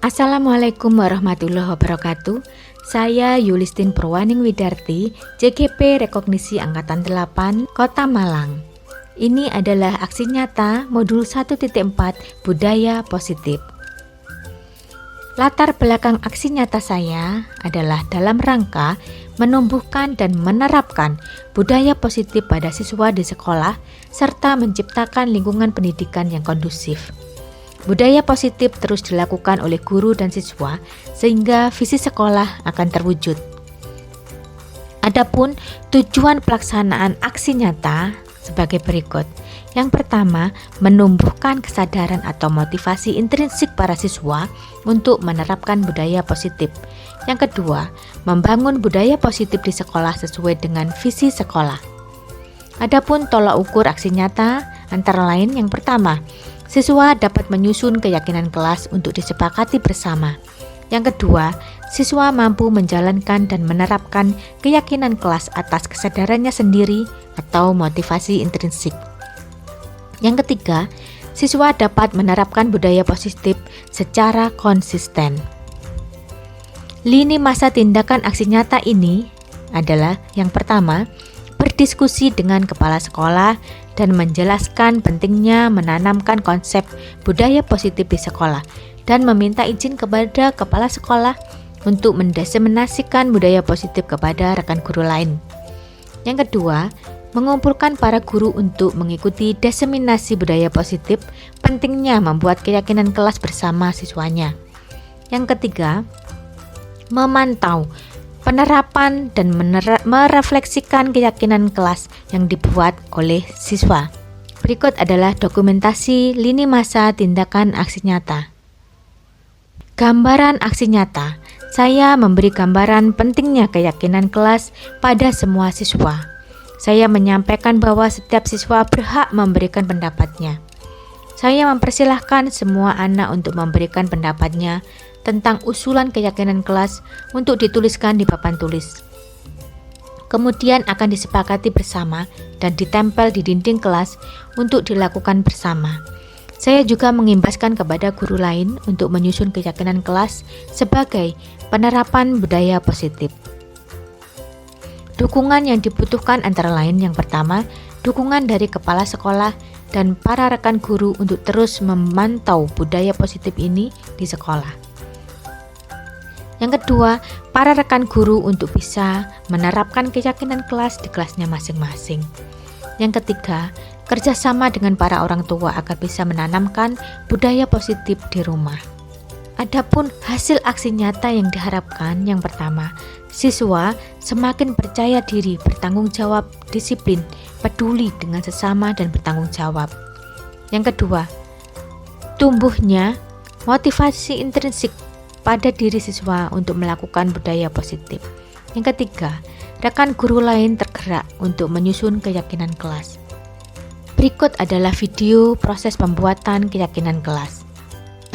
Assalamualaikum warahmatullahi wabarakatuh. Saya Yulistin Purwaning Widarti, JGP Rekognisi Angkatan 8, Kota Malang. Ini adalah aksi nyata modul 1.4 Budaya Positif. Latar belakang aksi nyata saya adalah dalam rangka menumbuhkan dan menerapkan budaya positif pada siswa di sekolah serta menciptakan lingkungan pendidikan yang kondusif. Budaya positif terus dilakukan oleh guru dan siswa sehingga visi sekolah akan terwujud. Adapun tujuan pelaksanaan aksi nyata sebagai berikut. Yang pertama, menumbuhkan kesadaran atau motivasi intrinsik para siswa untuk menerapkan budaya positif. Yang kedua, membangun budaya positif di sekolah sesuai dengan visi sekolah. Adapun tolak ukur aksi nyata antara lain yang pertama, siswa dapat menyusun keyakinan kelas untuk disepakati bersama. Yang kedua, siswa mampu menjalankan dan menerapkan keyakinan kelas atas kesadarannya sendiri atau motivasi intrinsik. Yang ketiga, siswa dapat menerapkan budaya positif secara konsisten. Lini masa tindakan aksi nyata ini adalah yang pertama, berdiskusi dengan kepala sekolah dan menjelaskan pentingnya menanamkan konsep budaya positif di sekolah dan meminta izin kepada kepala sekolah untuk mendiseminasikan budaya positif kepada rekan guru lain. Yang kedua, mengumpulkan para guru untuk mengikuti diseminasi budaya positif, pentingnya membuat keyakinan kelas bersama siswanya. Yang ketiga, memantau penerapan dan merefleksikan keyakinan kelas yang dibuat oleh siswa. Berikut adalah dokumentasi lini masa tindakan aksi nyata. Gambaran aksi nyata. Saya memberi gambaran pentingnya keyakinan kelas pada semua siswa. Saya menyampaikan bahwa setiap siswa berhak memberikan pendapatnya. Saya mempersilahkan semua anak untuk memberikan pendapatnya tentang usulan keyakinan kelas untuk dituliskan di papan tulis. Kemudian akan disepakati bersama dan ditempel di dinding kelas untuk dilakukan bersama. Saya juga mengimbaskan kepada guru lain untuk menyusun keyakinan kelas sebagai penerapan budaya positif. Dukungan yang dibutuhkan antara lain yang pertama, dukungan dari kepala sekolah dan para rekan guru untuk terus memantau budaya positif ini di sekolah. Yang kedua, para rekan guru untuk bisa menerapkan keyakinan kelas di kelasnya masing-masing. Yang ketiga, kerjasama dengan para orang tua agar bisa menanamkan budaya positif di rumah. Adapun hasil aksi nyata yang diharapkan, yang pertama, siswa semakin percaya diri, bertanggung jawab, disiplin, peduli dengan sesama dan bertanggung jawab. Yang kedua, tumbuhnya motivasi intrinsik pada diri siswa untuk melakukan budaya positif. Yang ketiga, rekan guru lain tergerak untuk menyusun keyakinan kelas. Berikut adalah video proses pembuatan keyakinan kelas.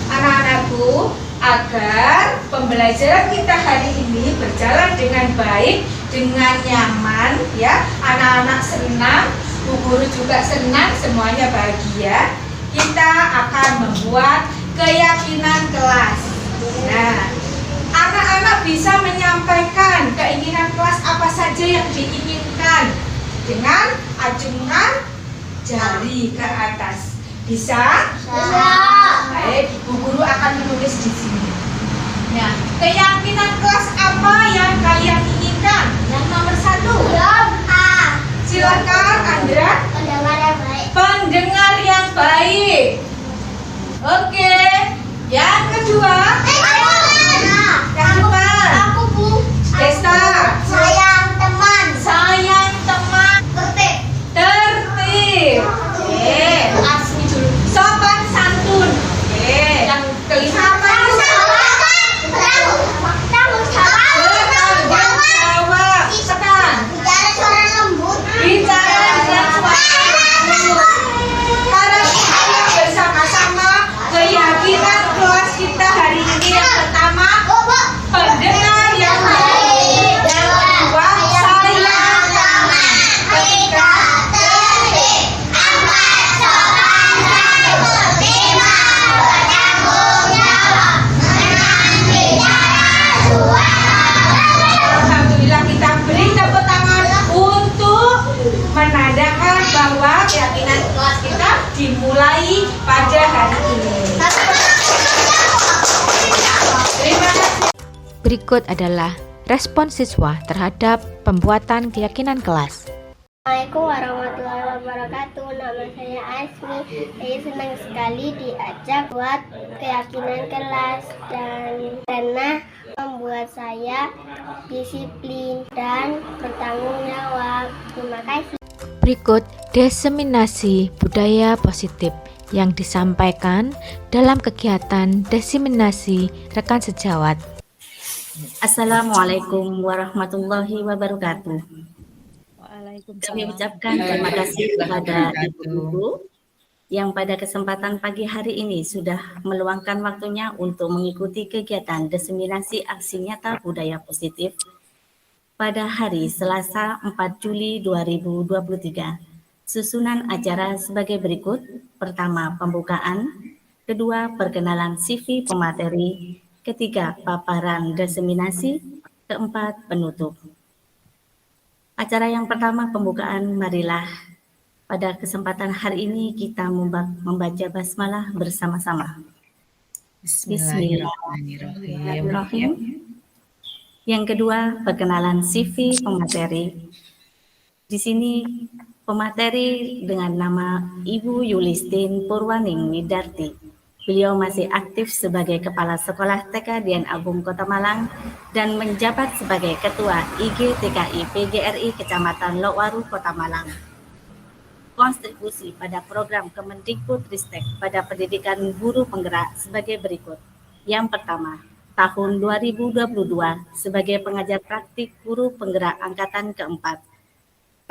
Anak-anakku, agar pembelajaran kita hari ini berjalan dengan baik, dengan nyaman, ya, anak-anak senang, bu guru juga senang, semuanya bahagia. Kita akan membuat keyakinan kelas. Nah, anak-anak bisa menyampaikan keinginan kelas apa saja yang diinginkan dengan acungan jari ke atas. Bisa? Bisa. Baik, Bu Guru akan menulis di sini. Nah, keyakinan kelas apa yang kalian inginkan? Yang nomor 1. Silakan, Andra. Pendengar yang baik. Pendengar yang baik. Oke. Yang kedua, yang depan. Aku Bu. Desta. Sayang teman. Sayang teman. Tertib. Tertib. Oke. Asmi dulu. Sopan santun. Oke. Yang kelima apa itu? Tanggung jawab. Bertanggung jawab. Tekan. Bicara suara lembut. Bicara Berikut adalah respon siswa terhadap pembuatan keyakinan kelas. Assalamualaikum warahmatullahi wabarakatuh. Nama saya Asmi. Saya senang sekali diajak buat keyakinan kelas dan karena membuat saya disiplin dan bertanggung jawab. Terima kasih. Berikut diseminasi budaya positif yang disampaikan dalam kegiatan diseminasi rekan sejawat. Assalamualaikum warahmatullahi wabarakatuh. Kami ucapkan terima kasih kepada ibu-ibu yang pada kesempatan pagi hari ini sudah meluangkan waktunya untuk mengikuti kegiatan diseminasi aksi nyata budaya positif pada hari Selasa 4 Juli 2023. Susunan acara sebagai berikut. Pertama, pembukaan. Kedua, perkenalan CV pemateri. Ketiga, paparan diseminasi. Keempat, penutup. Acara yang pertama, pembukaan. Marilah pada kesempatan hari ini kita membaca basmalah bersama-sama. Bismillahirrahmanirrahim. Yang kedua, perkenalan CV pemateri. Di sini pemateri dengan nama Ibu Yulistin Purwaning Nidarti. Beliau masih aktif sebagai Kepala Sekolah TK Dian Agung Kota Malang dan menjabat sebagai Ketua IG TKI PGRI Kecamatan Lokwaru Kota Malang. Kontribusi pada program Kemendikbudristek pada pendidikan guru penggerak sebagai berikut. Yang pertama, tahun 2022 sebagai pengajar praktik guru penggerak angkatan keempat.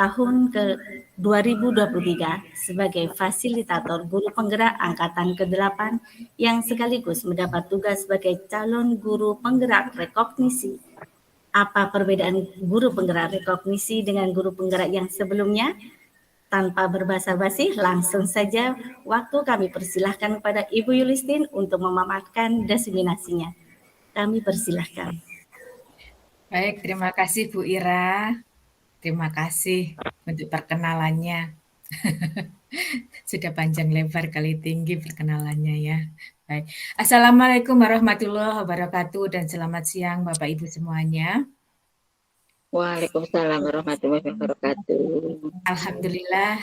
Tahun ke-2023 sebagai fasilitator guru penggerak angkatan ke-8 yang sekaligus mendapat tugas sebagai calon guru penggerak rekognisi. Apa perbedaan guru penggerak rekognisi dengan guru penggerak yang sebelumnya? Tanpa berbasa-basi, langsung saja waktu kami persilahkan kepada Ibu Yulistin untuk memaparkan diseminasinya. Kami persilahkan. Baik, terima kasih Bu Ira. Terima kasih untuk perkenalannya. Sudah panjang lebar kali tinggi perkenalannya ya. Baik. Assalamualaikum warahmatullahi wabarakatuh dan selamat siang Bapak Ibu semuanya. Waalaikumsalam warahmatullahi wabarakatuh. Alhamdulillah,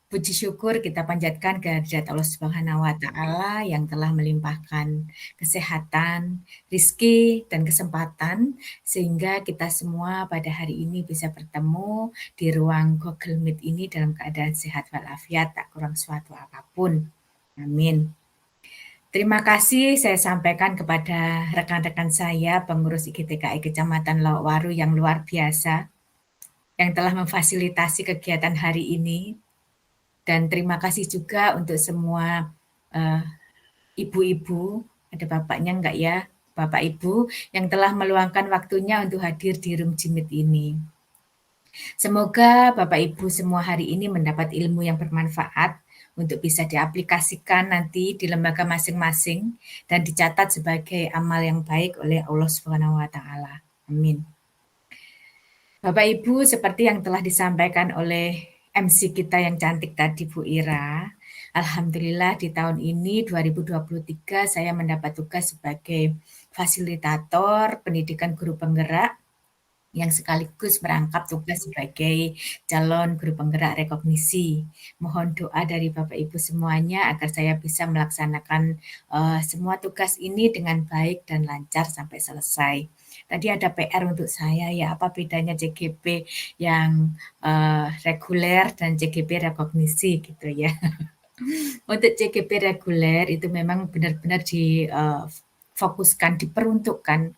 puji syukur kita panjatkan kehadirat Allah Subhanahu wa Ta'ala yang telah melimpahkan kesehatan, rizki, dan kesempatan sehingga kita semua pada hari ini bisa bertemu di ruang Google Meet ini dalam keadaan sehat walafiat, tak kurang suatu apapun. Amin. Terima kasih saya sampaikan kepada rekan-rekan saya pengurus IGTKI Kecamatan Lokwaru yang luar biasa yang telah memfasilitasi kegiatan hari ini. Dan terima kasih juga untuk semua ibu-ibu, ada bapaknya enggak ya, Bapak Ibu, yang telah meluangkan waktunya untuk hadir di Room Jimit ini. Semoga Bapak Ibu semua hari ini mendapat ilmu yang bermanfaat untuk bisa diaplikasikan nanti di lembaga masing-masing dan dicatat sebagai amal yang baik oleh Allah Subhanahu wa Ta'ala. Amin. Bapak Ibu, seperti yang telah disampaikan oleh MC kita yang cantik tadi Bu Ira, alhamdulillah di tahun ini 2023 saya mendapat tugas sebagai fasilitator pendidikan guru penggerak yang sekaligus merangkap tugas sebagai calon guru penggerak rekognisi. Mohon doa dari Bapak Ibu semuanya agar saya bisa melaksanakan semua tugas ini dengan baik dan lancar sampai selesai. Tadi ada PR untuk saya ya, apa bedanya CGP yang reguler dan CGP rekognisi gitu ya. Untuk CGP reguler itu memang benar-benar difokuskan, diperuntukkan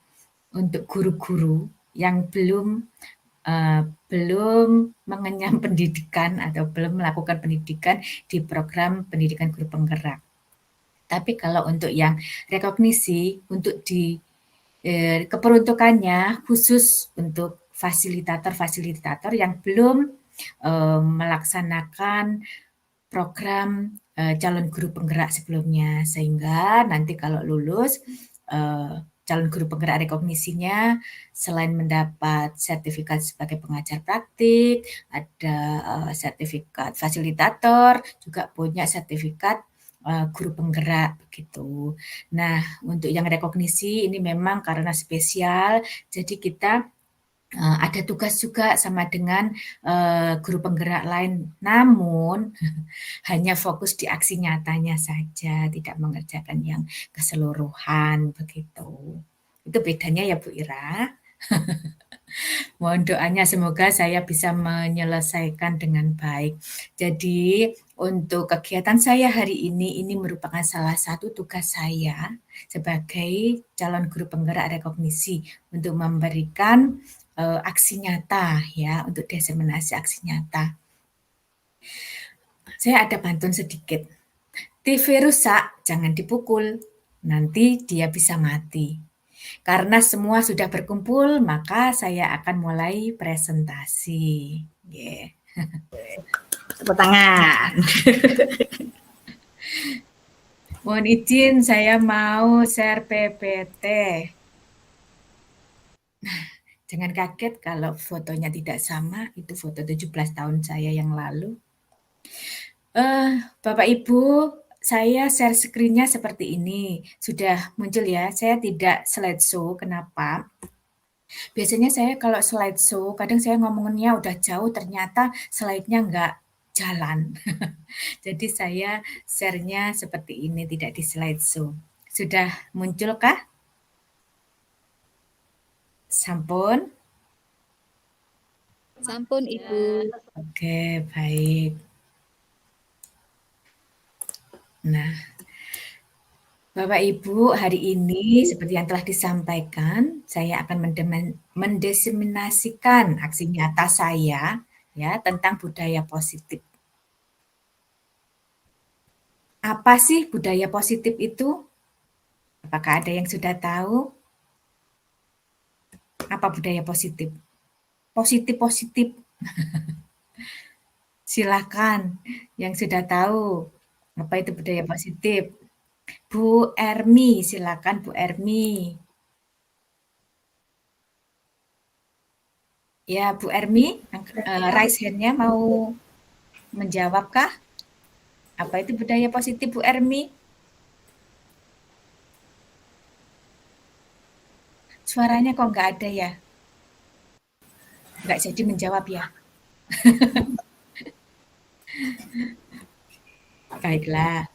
untuk guru-guru yang belum mengenyam pendidikan atau belum melakukan pendidikan di program pendidikan guru penggerak. Tapi kalau untuk yang rekognisi, untuk keperuntukannya khusus untuk fasilitator-fasilitator yang belum melaksanakan program calon guru penggerak sebelumnya, sehingga nanti kalau lulus calon guru penggerak rekognisinya selain mendapat sertifikat sebagai pengajar praktik, ada sertifikat fasilitator, juga punya sertifikat guru penggerak begitu. Nah, untuk yang rekognisi ini memang karena spesial, jadi kita ada tugas juga sama dengan guru penggerak lain, namun hanya fokus di aksi nyatanya saja, tidak mengerjakan yang keseluruhan begitu. Itu bedanya ya Bu Ira. Mohon doanya semoga saya bisa menyelesaikan dengan baik. Jadi untuk kegiatan saya hari ini merupakan salah satu tugas saya sebagai calon guru penggerak rekognisi untuk memberikan aksi nyata ya, untuk diseminasi aksi nyata. Saya ada bantuan sedikit. TV rusak, jangan dipukul. Nanti dia bisa mati. Karena semua sudah berkumpul, maka saya akan mulai presentasi. Yeah. Tepuk tangan. Mohon izin, saya mau share PPT. Nah, jangan kaget kalau fotonya tidak sama, itu foto 17 tahun saya yang lalu. Bapak Ibu, saya share screen-nya seperti ini. Sudah muncul ya, saya tidak slideshow, kenapa? Biasanya saya kalau slideshow, kadang saya ngomongnya udah jauh, ternyata slide-nya nggak jalan. Jadi saya share-nya seperti ini, tidak di slideshow. Sudah munculkah? Sampun? Sampun Ibu. Oke, baik. Nah, Bapak Ibu, hari ini seperti yang telah disampaikan, saya akan mendeseminasikan aksi nyata saya ya tentang budaya positif. Apa sih budaya positif itu? Apakah ada yang sudah tahu? Apa budaya positif? Positif-positif. Silakan yang sudah tahu apa itu budaya positif. Bu Ermi, silakan Bu Ermi. Ya, Bu Ermi, raise hand-nya mau menjawabkah? Apa itu budaya positif, Bu Ermi? Suaranya kok nggak ada ya? Nggak jadi menjawab ya? Baiklah.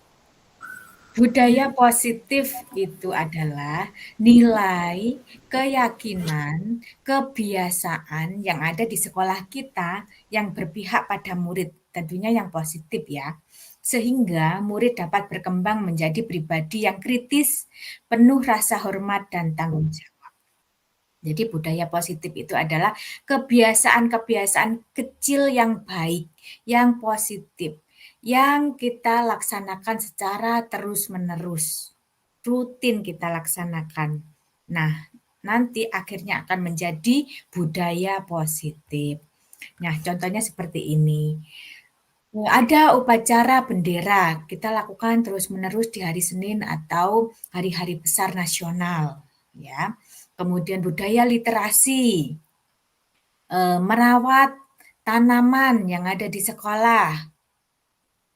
Budaya positif itu adalah nilai, keyakinan, kebiasaan yang ada di sekolah kita yang berpihak pada murid, tentunya yang positif ya. Sehingga murid dapat berkembang menjadi pribadi yang kritis, penuh rasa hormat dan tanggung jawab. Jadi budaya positif itu adalah kebiasaan-kebiasaan kecil yang baik, yang positif, yang kita laksanakan secara terus-menerus, rutin kita laksanakan. Nah, nanti akhirnya akan menjadi budaya positif. Nah, contohnya seperti ini. Ada upacara bendera, kita lakukan terus-menerus di hari Senin atau hari-hari besar nasional, ya. Kemudian budaya literasi, merawat tanaman yang ada di sekolah,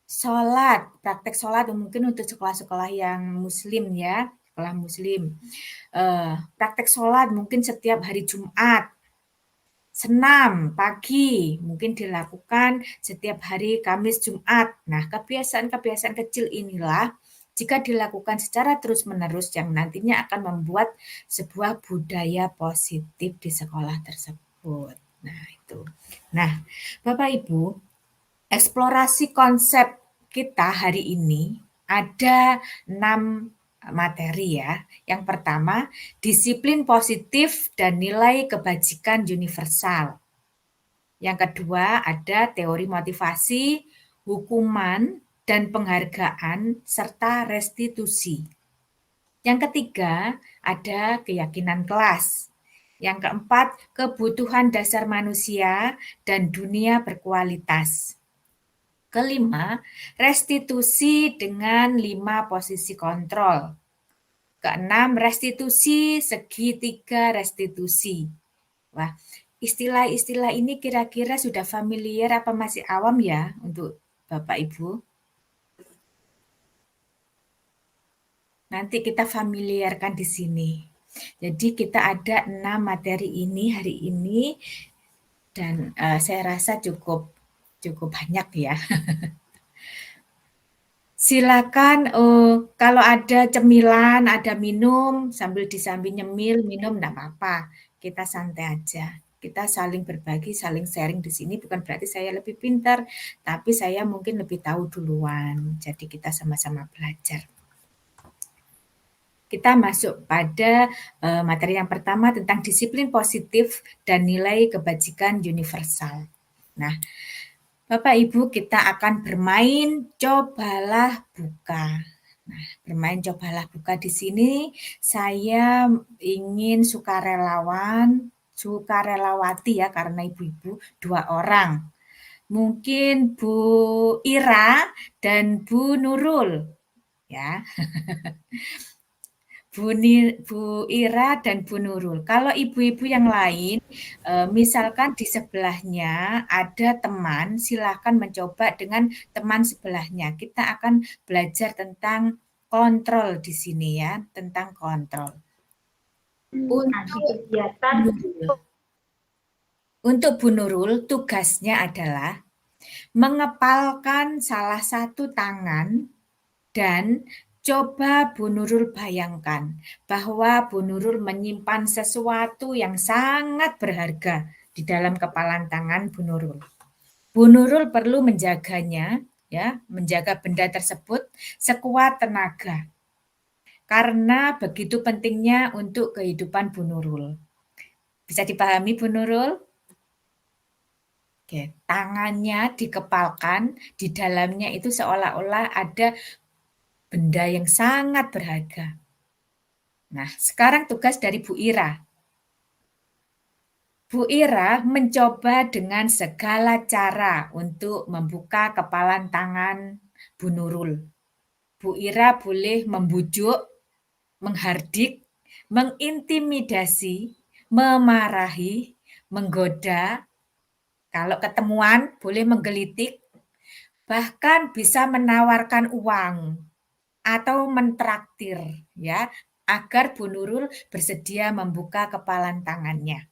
sholat, praktek sholat mungkin untuk sekolah-sekolah yang muslim ya, sekolah muslim. Praktek sholat mungkin setiap hari Jumat. Senam pagi mungkin dilakukan setiap hari Kamis Jumat. Nah, kebiasaan-kebiasaan kecil inilah jika dilakukan secara terus-menerus yang nantinya akan membuat sebuah budaya positif di sekolah tersebut. Nah, itu. Nah, Bapak Ibu, eksplorasi konsep kita hari ini ada 6 materi ya. Yang pertama, disiplin positif dan nilai kebajikan universal. Yang kedua, ada teori motivasi, hukuman, dan penghargaan, serta restitusi. Yang ketiga, ada keyakinan kelas. Yang keempat, kebutuhan dasar manusia dan dunia berkualitas. Kelima, restitusi dengan 5 posisi kontrol. Keenam, restitusi segitiga restitusi. Wah, istilah-istilah ini kira-kira sudah familiar apa masih awam ya untuk Bapak Ibu? nanti kita familiarkan di sini. Jadi kita ada 6 materi ini hari ini dan saya rasa cukup banyak ya. Silakan kalau ada cemilan, ada minum sambil nyemil minum enggak apa-apa. Kita santai aja. Kita saling berbagi, saling sharing di sini bukan berarti saya lebih pintar, tapi saya mungkin lebih tahu duluan. Jadi kita sama-sama belajar. Kita masuk pada materi yang pertama tentang disiplin positif dan nilai kebajikan universal. Nah, Bapak Ibu, kita akan bermain cobalah buka. Nah, bermain cobalah buka di sini saya ingin sukarelawati ya karena ibu-ibu 2 orang. Mungkin Bu Ira dan Bu Nurul ya. Bu Ira dan Bu Nurul. Kalau ibu-ibu yang lain, misalkan di sebelahnya ada teman, silakan mencoba dengan teman sebelahnya. Kita akan belajar tentang kontrol di sini ya, tentang kontrol. Untuk Bu Nurul, tugasnya adalah mengepalkan salah satu tangan dan coba Bu Nurul bayangkan bahwa Bu Nurul menyimpan sesuatu yang sangat berharga di dalam kepalan tangan Bu Nurul. Bu Nurul perlu menjaganya, ya, menjaga benda tersebut sekuat tenaga. Karena begitu pentingnya untuk kehidupan Bu Nurul. Bisa dipahami Bu Nurul? Oke, tangannya dikepalkan, di dalamnya itu seolah-olah ada benda yang sangat berharga. Nah, sekarang tugas dari Bu Ira. Bu Ira mencoba dengan segala cara untuk membuka kepalan tangan Bu Nurul. Bu Ira boleh membujuk, menghardik, mengintimidasi, memarahi, menggoda. Kalau ketemuan boleh menggelitik, bahkan bisa menawarkan uang atau mentraktir ya agar Bu Nurul bersedia membuka kepalan tangannya.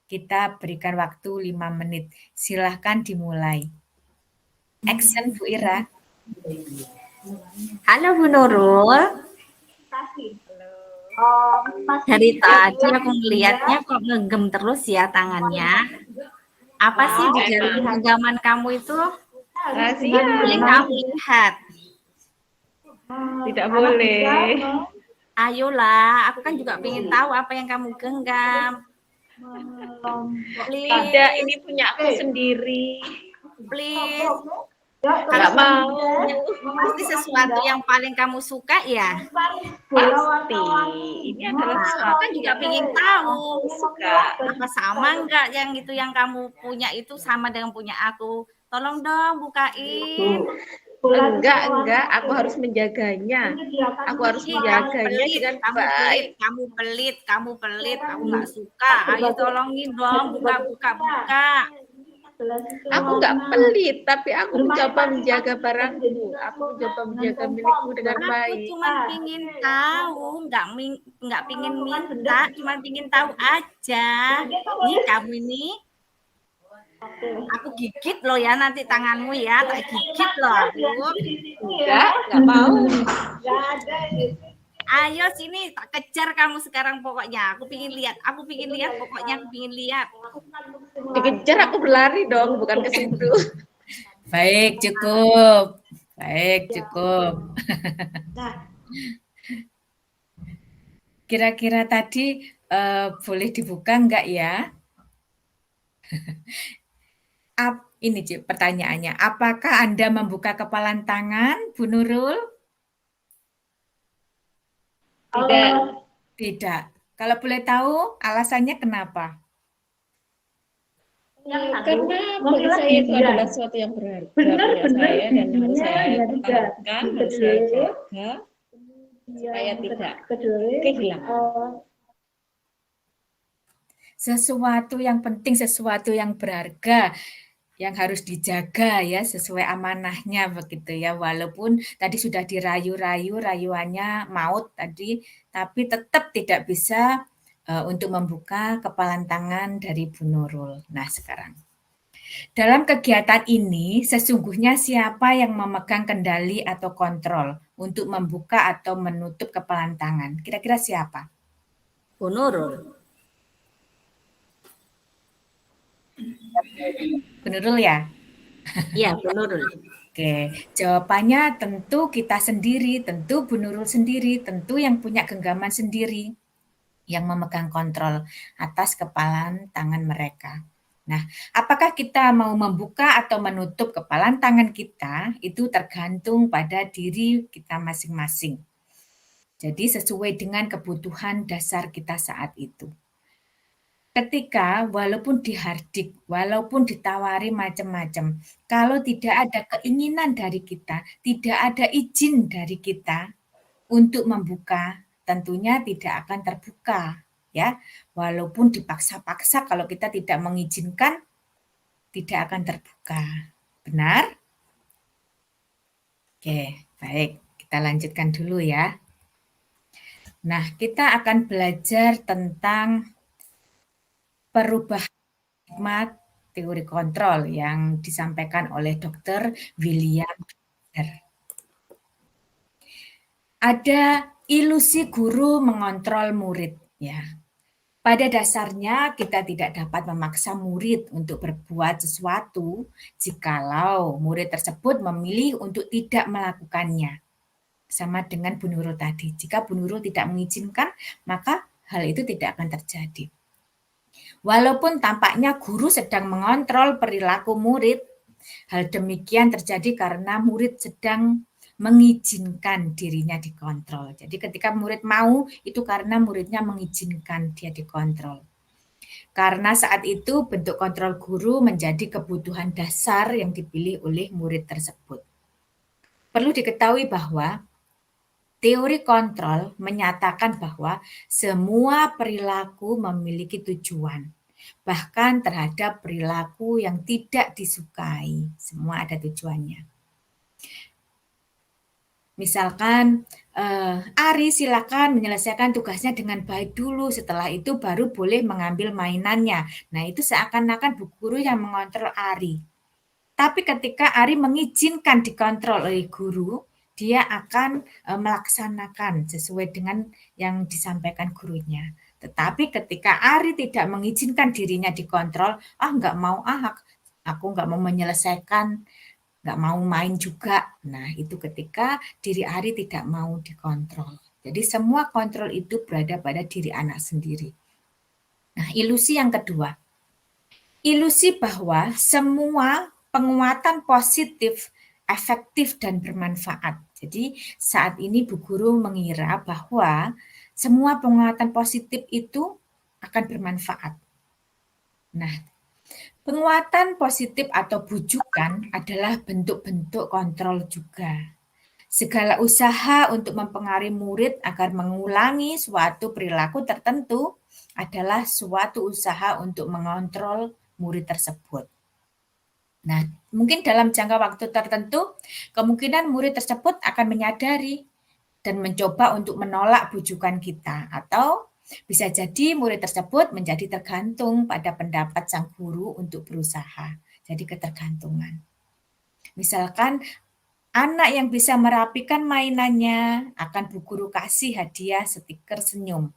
Kita berikan waktu 5 menit. Silahkan dimulai. Action Bu Ira. Halo Bu Nurul. Dari tadi aku ngelihatnya kok ngegem terus ya tangannya. Apa sih di dalam genggaman kamu itu? Boleh kamu lihat? Tidak boleh. Ayolah, aku kan juga pengen tahu apa yang kamu genggam. Please. Tidak, ini punya aku sendiri. Please. Nggak mau. Pasti sesuatu yang paling kamu suka ya? Pasti. Ini adalah Aku kan juga pengen tahu. suka. Apa sama enggak yang itu yang kamu punya itu sama dengan punya aku? Tolong dong bukain. Enggak, aku harus menjaganya. Aku harus menjaganya dengan baik. Kamu pelit, kamu nggak suka. Ayo tolongin dong, buka. Aku nggak pelit, tapi aku mencoba menjaga barangku. Aku mencoba menjaga milikku dengan baik. Aku cuma pingin tahu, nggak pingin minta, cuma pingin tahu aja. Nih kamu ini, aku gigit loh ya nanti tanganmu ya, tak gigit loh aku. Nggak mau. Ayo sini, tak kejar kamu sekarang pokoknya. Aku pingin lihat pokoknya aku pingin lihat. Dikejar aku berlari dong, bukan ke situ. Baik, cukup. Kira-kira tadi boleh dibuka enggak ya? Ini pertanyaannya, apakah Anda membuka kepalan tangan, Bu Nurul? Tidak. Kalau boleh tahu alasannya kenapa? Karena bagi saya itu adalah sesuatu yang berharga bagi saya dan harus saya pertahankan, harus saya jaga supaya tidak kehilangan. Sesuatu yang penting, sesuatu yang berharga. yang harus dijaga ya sesuai amanahnya begitu ya. Walaupun tadi sudah dirayu-rayu, rayuannya maut tadi, tapi tetap tidak bisa untuk membuka kepalan tangan dari Bu Nurul. Nah, sekarang dalam kegiatan ini sesungguhnya siapa yang memegang kendali atau kontrol untuk membuka atau menutup kepalan tangan? Kira-kira siapa? Bu Nurul. Bu Nurul ya? Iya, Bu Nurul. Oke, jawabannya tentu kita sendiri, tentu Bu Nurul sendiri, tentu yang punya genggaman sendiri, yang memegang kontrol atas kepalan tangan mereka. Nah, apakah kita mau membuka atau menutup kepalan tangan kita, itu tergantung pada diri kita masing-masing. Jadi sesuai dengan kebutuhan dasar kita saat itu. Ketika walaupun dihardik, walaupun ditawari macam-macam, kalau tidak ada keinginan dari kita, tidak ada izin dari kita untuk membuka, tentunya tidak akan terbuka, ya. Walaupun dipaksa-paksa kalau kita tidak mengizinkan, tidak akan terbuka. Benar? Oke, baik. Kita lanjutkan dulu ya. Nah, kita akan belajar tentang perubahan hikmat teori kontrol yang disampaikan oleh Dr. William Gardner. Ada ilusi guru mengontrol murid, ya. Pada dasarnya kita tidak dapat memaksa murid untuk berbuat sesuatu jikalau murid tersebut memilih untuk tidak melakukannya. Sama dengan Bu Nurul tadi, jika Bu Nurul tidak mengizinkan, maka hal itu tidak akan terjadi. Walaupun tampaknya guru sedang mengontrol perilaku murid, hal demikian terjadi karena murid sedang mengizinkan dirinya dikontrol. Jadi ketika murid mau, itu karena muridnya mengizinkan dia dikontrol. Karena saat itu bentuk kontrol guru menjadi kebutuhan dasar yang dipilih oleh murid tersebut. Perlu diketahui bahwa teori kontrol menyatakan bahwa semua perilaku memiliki tujuan. Bahkan terhadap perilaku yang tidak disukai, semua ada tujuannya. Misalkan, Ari silakan menyelesaikan tugasnya dengan baik dulu, setelah itu baru boleh mengambil mainannya. Nah, itu seakan-akan bu guru yang mengontrol Ari. Tapi ketika Ari mengizinkan dikontrol oleh guru, dia akan melaksanakan sesuai dengan yang disampaikan gurunya. Tetapi ketika Ari tidak mengizinkan dirinya dikontrol, nggak mau, aku nggak mau menyelesaikan, nggak mau main juga. Nah, itu ketika diri Ari tidak mau dikontrol. Jadi semua kontrol itu berada pada diri anak sendiri. Nah, ilusi yang kedua. Ilusi bahwa semua penguatan positif, efektif, dan bermanfaat. Jadi saat ini Bu Guru mengira bahwa semua penguatan positif itu akan bermanfaat. Nah, penguatan positif atau bujukan adalah bentuk-bentuk kontrol juga. Segala usaha untuk mempengaruhi murid agar mengulangi suatu perilaku tertentu adalah suatu usaha untuk mengontrol murid tersebut. Nah, mungkin dalam jangka waktu tertentu, kemungkinan murid tersebut akan menyadari dan mencoba untuk menolak bujukan kita, atau bisa jadi murid tersebut menjadi tergantung pada pendapat sang guru untuk berusaha. Jadi ketergantungan. Misalkan anak yang bisa merapikan mainannya akan Bu Guru kasih hadiah stiker senyum.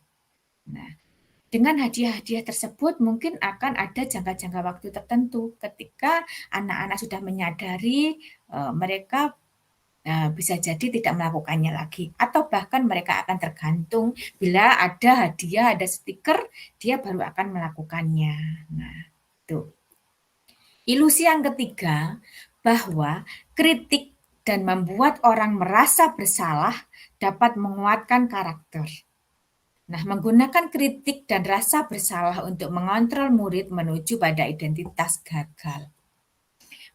Nah, dengan hadiah-hadiah tersebut mungkin akan ada jangka-jangka waktu tertentu ketika anak-anak sudah menyadari mereka bisa jadi tidak melakukannya lagi, atau bahkan mereka akan tergantung bila ada hadiah, ada stiker, dia baru akan melakukannya. Nah, itu. Ilusi yang ketiga, bahwa kritik dan membuat orang merasa bersalah dapat menguatkan karakter. Nah, menggunakan kritik dan rasa bersalah untuk mengontrol murid menuju pada identitas gagal.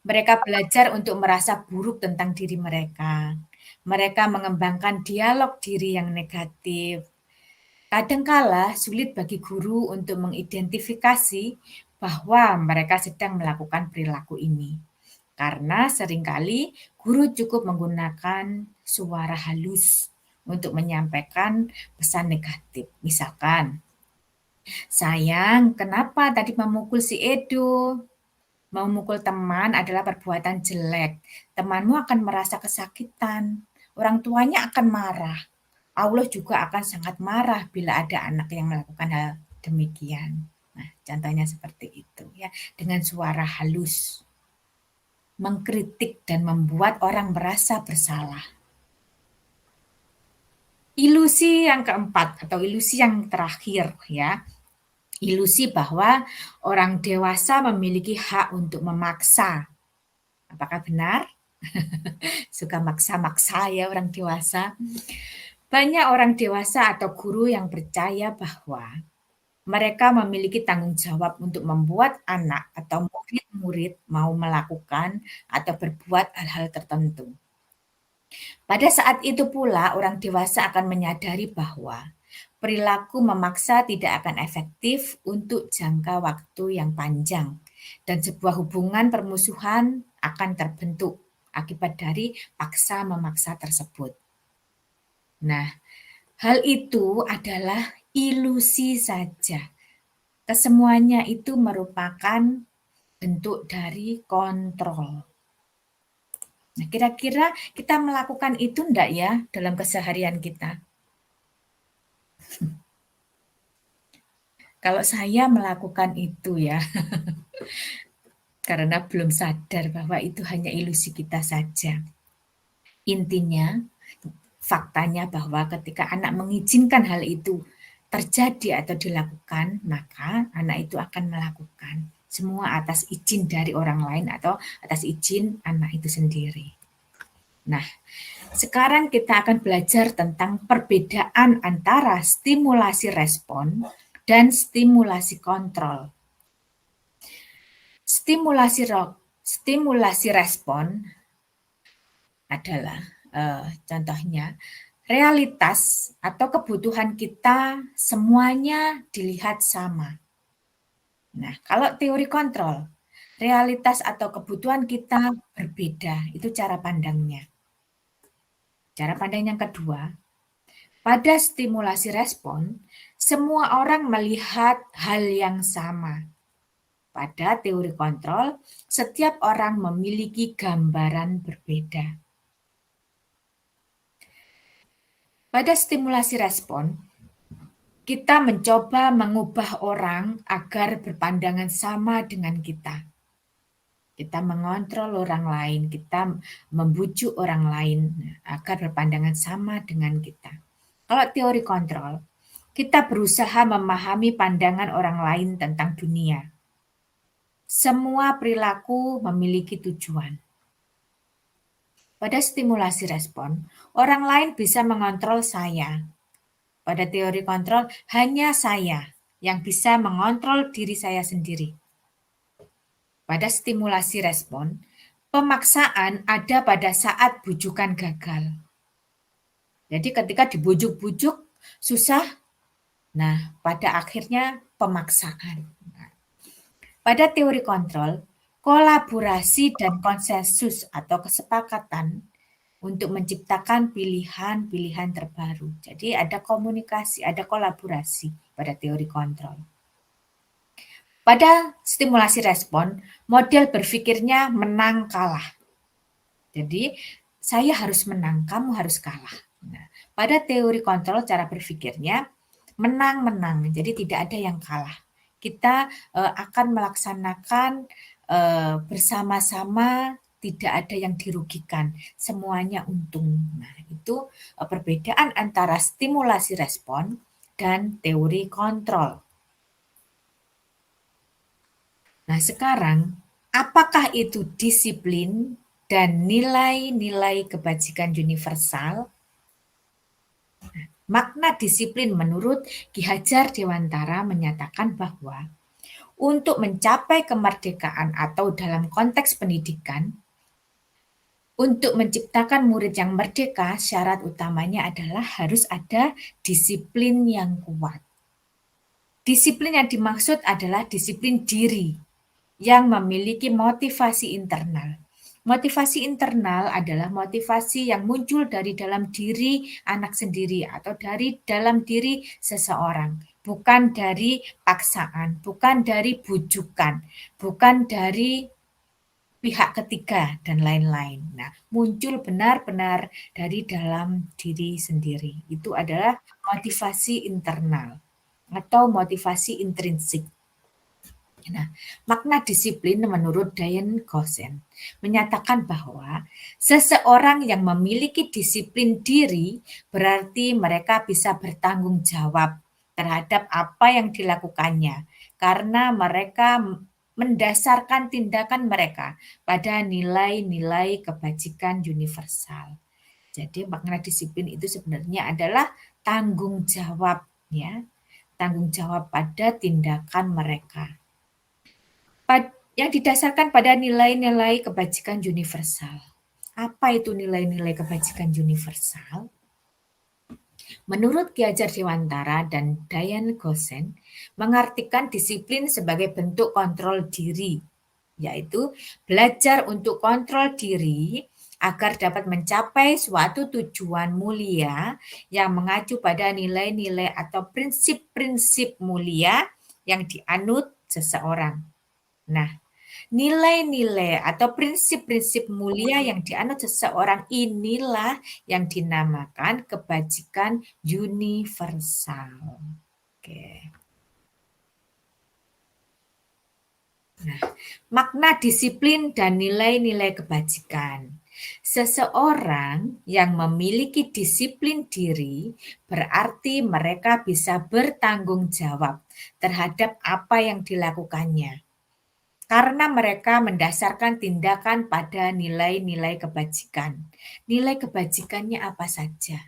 Mereka belajar untuk merasa buruk tentang diri mereka. Mereka mengembangkan dialog diri yang negatif. Kadangkala sulit bagi guru untuk mengidentifikasi bahwa mereka sedang melakukan perilaku ini. Karena seringkali guru cukup menggunakan suara halus untuk menyampaikan pesan negatif. Misalkan, sayang, kenapa tadi memukul si Edo? Memukul teman adalah perbuatan jelek. Temanmu akan merasa kesakitan. Orang tuanya akan marah. Allah juga akan sangat marah bila ada anak yang melakukan hal demikian. Nah, contohnya seperti itu ya, dengan suara halus, mengkritik dan membuat orang merasa bersalah. Ilusi yang keempat atau ilusi yang terakhir ya, ilusi bahwa orang dewasa memiliki hak untuk memaksa. Apakah benar? Suka maksa-maksa ya orang dewasa. Banyak orang dewasa atau guru yang percaya bahwa mereka memiliki tanggung jawab untuk membuat anak atau murid-murid mau melakukan atau berbuat hal-hal tertentu. Pada saat itu pula orang dewasa akan menyadari bahwa perilaku memaksa tidak akan efektif untuk jangka waktu yang panjang dan sebuah hubungan permusuhan akan terbentuk akibat dari paksa-memaksa tersebut. Nah, hal itu adalah ilusi saja. Kesemuanya itu merupakan bentuk dari kontrol. Nah, kira-kira kita melakukan itu enggak ya dalam keseharian kita? Kalau saya melakukan itu ya, karena belum sadar bahwa itu hanya ilusi kita saja. Intinya, faktanya bahwa ketika anak mengizinkan hal itu terjadi atau dilakukan, maka anak itu akan melakukan. Semua atas izin dari orang lain atau atas izin anak itu sendiri. Nah, sekarang kita akan belajar tentang perbedaan antara stimulasi respon dan stimulasi kontrol. Stimulasi respon adalah contohnya realitas atau kebutuhan kita semuanya dilihat sama. Nah, kalau teori kontrol, realitas atau kebutuhan kita berbeda, itu cara pandangnya. Cara pandang yang kedua, pada stimulasi respon, semua orang melihat hal yang sama. Pada teori kontrol, setiap orang memiliki gambaran berbeda. Pada stimulasi respon, kita mencoba mengubah orang agar berpandangan sama dengan kita. Kita mengontrol orang lain, kita membujuk orang lain agar berpandangan sama dengan kita. Kalau teori kontrol, kita berusaha memahami pandangan orang lain tentang dunia. Semua perilaku memiliki tujuan. Pada stimulasi respon, orang lain bisa mengontrol saya. Pada teori kontrol, hanya saya yang bisa mengontrol diri saya sendiri. Pada stimulasi respon, pemaksaan ada pada saat bujukan gagal. Jadi ketika dibujuk-bujuk susah, nah pada akhirnya pemaksaan. Pada teori kontrol, kolaborasi dan konsensus atau kesepakatan untuk menciptakan pilihan-pilihan terbaru. Jadi ada komunikasi, ada kolaborasi pada teori kontrol. Pada stimulasi respon, model berpikirnya menang kalah. Jadi saya harus menang, kamu harus kalah. Nah, pada teori kontrol cara berpikirnya menang-menang, jadi tidak ada yang kalah. Kita akan melaksanakan bersama-sama, tidak ada yang dirugikan, semuanya untung. Nah, itu perbedaan antara stimulasi respon dan teori kontrol. Nah, sekarang apakah itu disiplin dan nilai-nilai kebajikan universal? Makna disiplin menurut Ki Hajar Dewantara menyatakan bahwa untuk mencapai kemerdekaan atau dalam konteks pendidikan, untuk menciptakan murid yang merdeka, syarat utamanya adalah harus ada disiplin yang kuat. Disiplin yang dimaksud adalah disiplin diri yang memiliki motivasi internal. Motivasi internal adalah motivasi yang muncul dari dalam diri anak sendiri atau dari dalam diri seseorang, bukan dari paksaan, bukan dari bujukan, bukan dari pihak ketiga dan lain-lain. Nah, muncul benar-benar dari dalam diri sendiri. Itu adalah motivasi internal atau motivasi intrinsik. Nah, makna disiplin menurut Diane Gosen menyatakan bahwa seseorang yang memiliki disiplin diri berarti mereka bisa bertanggung jawab terhadap apa yang dilakukannya karena mereka mendasarkan tindakan mereka pada nilai-nilai kebajikan universal. Jadi makna disiplin itu sebenarnya adalah tanggung jawab, ya, tanggung jawab pada tindakan mereka yang didasarkan pada nilai-nilai kebajikan universal. Apa itu nilai-nilai kebajikan universal? Menurut Ki Hajar Dewantara dan Diane Gosen, mengartikan disiplin sebagai bentuk kontrol diri, yaitu belajar untuk kontrol diri agar dapat mencapai suatu tujuan mulia yang mengacu pada nilai-nilai atau prinsip-prinsip mulia yang dianut seseorang. Nah, nilai-nilai atau prinsip-prinsip mulia yang dianut seseorang inilah yang dinamakan kebajikan universal. Oke. Nah, makna disiplin dan nilai-nilai kebajikan. Seseorang yang memiliki disiplin diri berarti mereka bisa bertanggung jawab terhadap apa yang dilakukannya. Karena mereka mendasarkan tindakan pada nilai-nilai kebajikan. Nilai kebajikannya apa saja?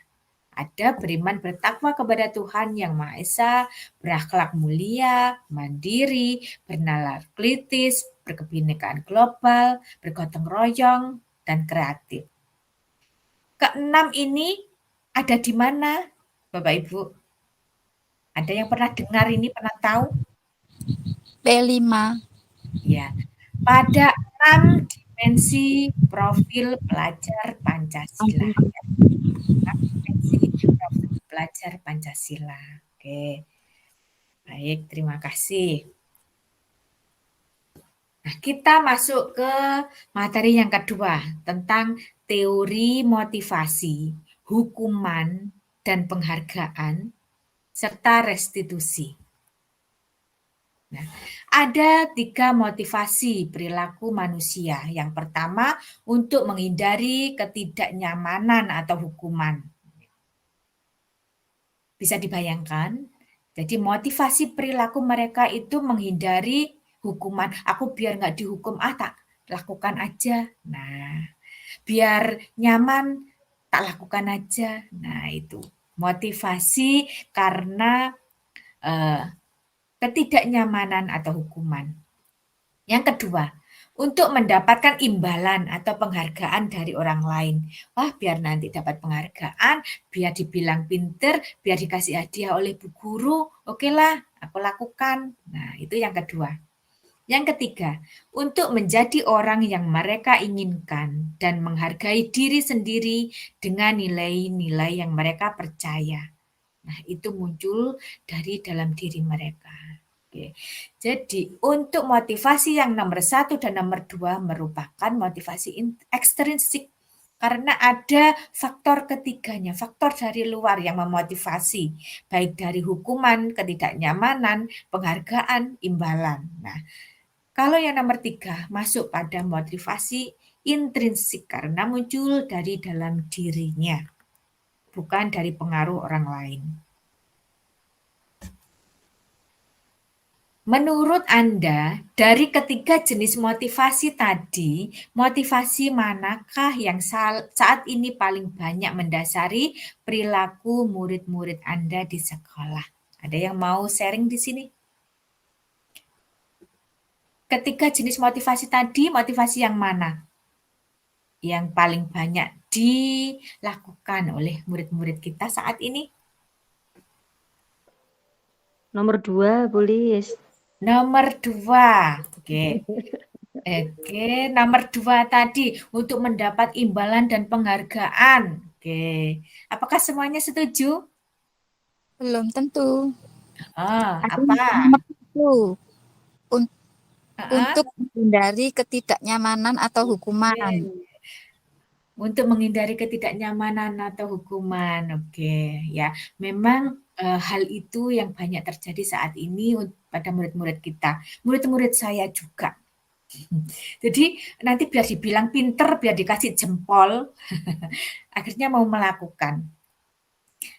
Ada beriman bertakwa kepada Tuhan Yang Maha Esa, berakhlak mulia, mandiri, bernalar kritis, berkebinekaan global, bergotong royong, dan kreatif. Keenam ini ada di mana, Bapak Ibu? Ada yang pernah dengar ini, pernah tahu? B5. Ya, pada 6 dimensi profil pelajar Pancasila. Ya. 6 dimensi profil pelajar Pancasila. Oke, baik, terima kasih. Nah, kita masuk ke materi yang kedua tentang teori motivasi, hukuman, dan penghargaan, serta restitusi. Nah, ada 3 motivasi perilaku manusia. Yang pertama, untuk menghindari ketidaknyamanan atau hukuman. Bisa dibayangkan? Jadi motivasi perilaku mereka itu menghindari hukuman. Aku biar nggak dihukum, tak lakukan aja. Nah, biar nyaman, tak lakukan aja. Nah, itu motivasi karena ketidaknyamanan atau hukuman. Yang kedua, untuk mendapatkan imbalan atau penghargaan dari orang lain. Wah, biar nanti dapat penghargaan, biar dibilang pinter, biar dikasih hadiah oleh bu guru, oke lah, aku lakukan. Nah, itu yang kedua. Yang ketiga, untuk menjadi orang yang mereka inginkan dan menghargai diri sendiri dengan nilai-nilai yang mereka percaya. Nah, itu muncul dari dalam diri mereka. Oke. Jadi, untuk motivasi yang nomor 1 dan nomor 2 merupakan motivasi ekstrinsik. Karena ada faktor ketiganya, faktor dari luar yang memotivasi. Baik dari hukuman, ketidaknyamanan, penghargaan, imbalan. Nah, kalau yang nomor 3 masuk pada motivasi intrinsik karena muncul dari dalam dirinya. Bukan dari pengaruh orang lain. Menurut Anda, dari ketiga jenis motivasi tadi, motivasi manakah yang saat ini paling banyak mendasari perilaku murid-murid Anda di sekolah? Ada yang mau sharing di sini? Ketiga jenis motivasi tadi, motivasi yang mana? Yang paling banyak dilakukan oleh murid-murid kita saat ini? Nomor 2, Bulis. Nomor 2. Oke. Oke, nomor 2 tadi untuk mendapat imbalan dan penghargaan. Oke. Apakah semuanya setuju? Belum tentu. Apa? Nomor 1, Heeh. untuk menghindari ketidaknyamanan atau hukuman. Untuk menghindari ketidaknyamanan atau hukuman. Oke, ya. Memang hal itu yang banyak terjadi saat ini pada murid-murid kita. Murid-murid saya juga. Jadi nanti biar dibilang pinter, biar dikasih jempol, akhirnya mau melakukan.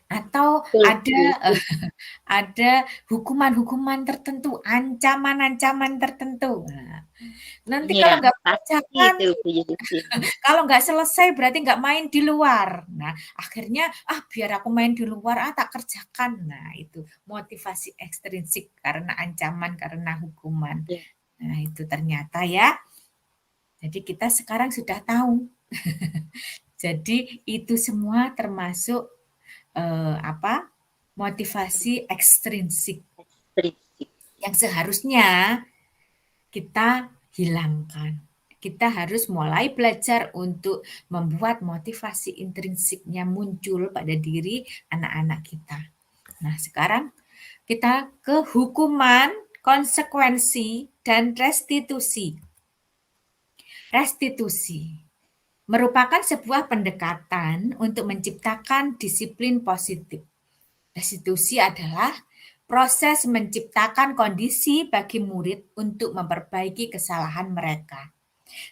Atau ada hukuman-hukuman tertentu, ancaman-ancaman tertentu. Nah, nanti kalau nggak mengerjakan, kalau nggak selesai berarti nggak main di luar. Nah, akhirnya biar aku main di luar, tak kerjakan. Nah, itu motivasi ekstrinsik karena ancaman, karena hukuman. Nah, itu ternyata ya. Jadi kita sekarang sudah tahu. Jadi itu semua termasuk motivasi ekstrinsik yang seharusnya kita hilangkan. Kita harus mulai belajar untuk membuat motivasi intrinsiknya muncul pada diri anak-anak kita. Nah, sekarang kita ke hukuman, konsekuensi, dan restitusi. Restitusi merupakan sebuah pendekatan untuk menciptakan disiplin positif. Restitusi adalah proses menciptakan kondisi bagi murid untuk memperbaiki kesalahan mereka,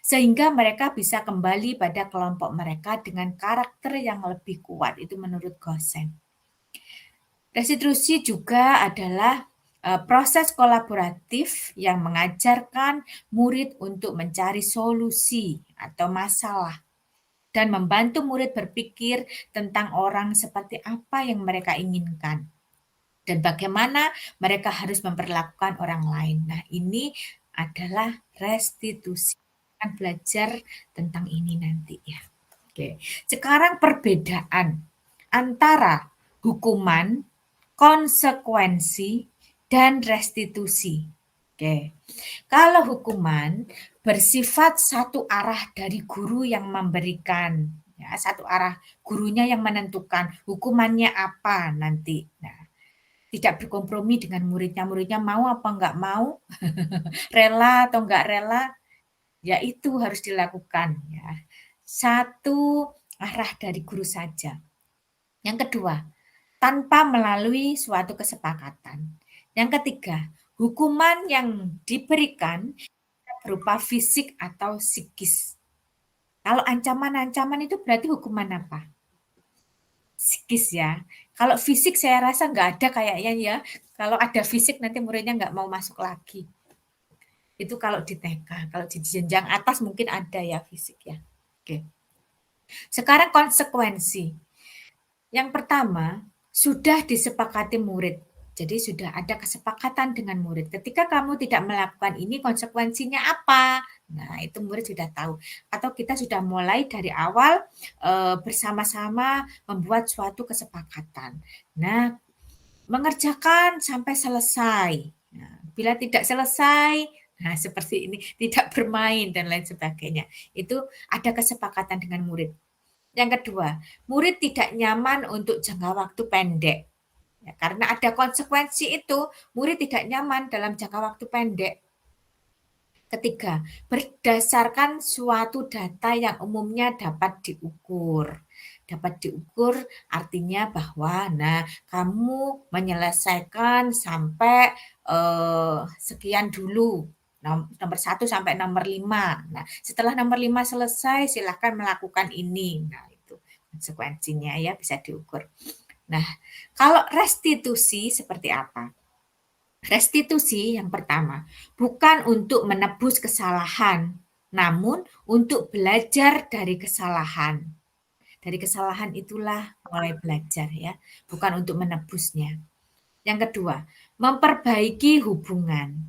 sehingga mereka bisa kembali pada kelompok mereka dengan karakter yang lebih kuat. Itu menurut Gosen. Restitusi juga adalah proses kolaboratif yang mengajarkan murid untuk mencari solusi atau masalah dan membantu murid berpikir tentang orang seperti apa yang mereka inginkan dan bagaimana mereka harus memperlakukan orang lain. Nah, ini adalah restitusi. Akan belajar tentang ini nanti ya. Oke. Sekarang perbedaan antara hukuman, konsekuensi, dan restitusi. Oke. Kalau hukuman bersifat satu arah dari guru yang memberikan, ya, satu arah gurunya yang menentukan hukumannya apa nanti. Nah, tidak berkompromi dengan muridnya mau apa enggak mau, rela atau enggak rela, ya itu harus dilakukan. Ya. Satu arah dari guru saja. Yang kedua, tanpa melalui suatu kesepakatan. Yang ketiga, hukuman yang diberikan berupa fisik atau psikis. Kalau ancaman-ancaman itu berarti hukuman apa? Psikis ya. Kalau fisik saya rasa nggak ada kayaknya ya. Kalau ada fisik nanti muridnya nggak mau masuk lagi. Itu kalau di TK. Kalau di jenjang atas mungkin ada ya fisik ya. Oke. Sekarang konsekuensi. Yang pertama, sudah disepakati murid. Jadi sudah ada kesepakatan dengan murid. Ketika kamu tidak melakukan ini, konsekuensinya apa? Nah, itu murid sudah tahu. Atau kita sudah mulai dari awal bersama-sama membuat suatu kesepakatan. Nah, mengerjakan sampai selesai. Nah, bila tidak selesai, nah seperti ini, tidak bermain dan lain sebagainya. Itu ada kesepakatan dengan murid. Yang kedua, murid tidak nyaman untuk jangka waktu pendek. Ya, karena ada konsekuensi itu, murid tidak nyaman dalam jangka waktu pendek. Ketiga, berdasarkan suatu data yang umumnya dapat diukur. Dapat diukur artinya bahwa, kamu menyelesaikan sampai sekian dulu, nomor 1 sampai nomor 5. Nah, setelah nomor 5 selesai, silakan melakukan ini. Nah, itu konsekuensinya ya bisa diukur. Nah, kalau restitusi seperti apa? Restitusi yang pertama, bukan untuk menebus kesalahan, namun untuk belajar dari kesalahan. Dari kesalahan itulah mulai belajar ya, bukan untuk menebusnya. Yang kedua, memperbaiki hubungan.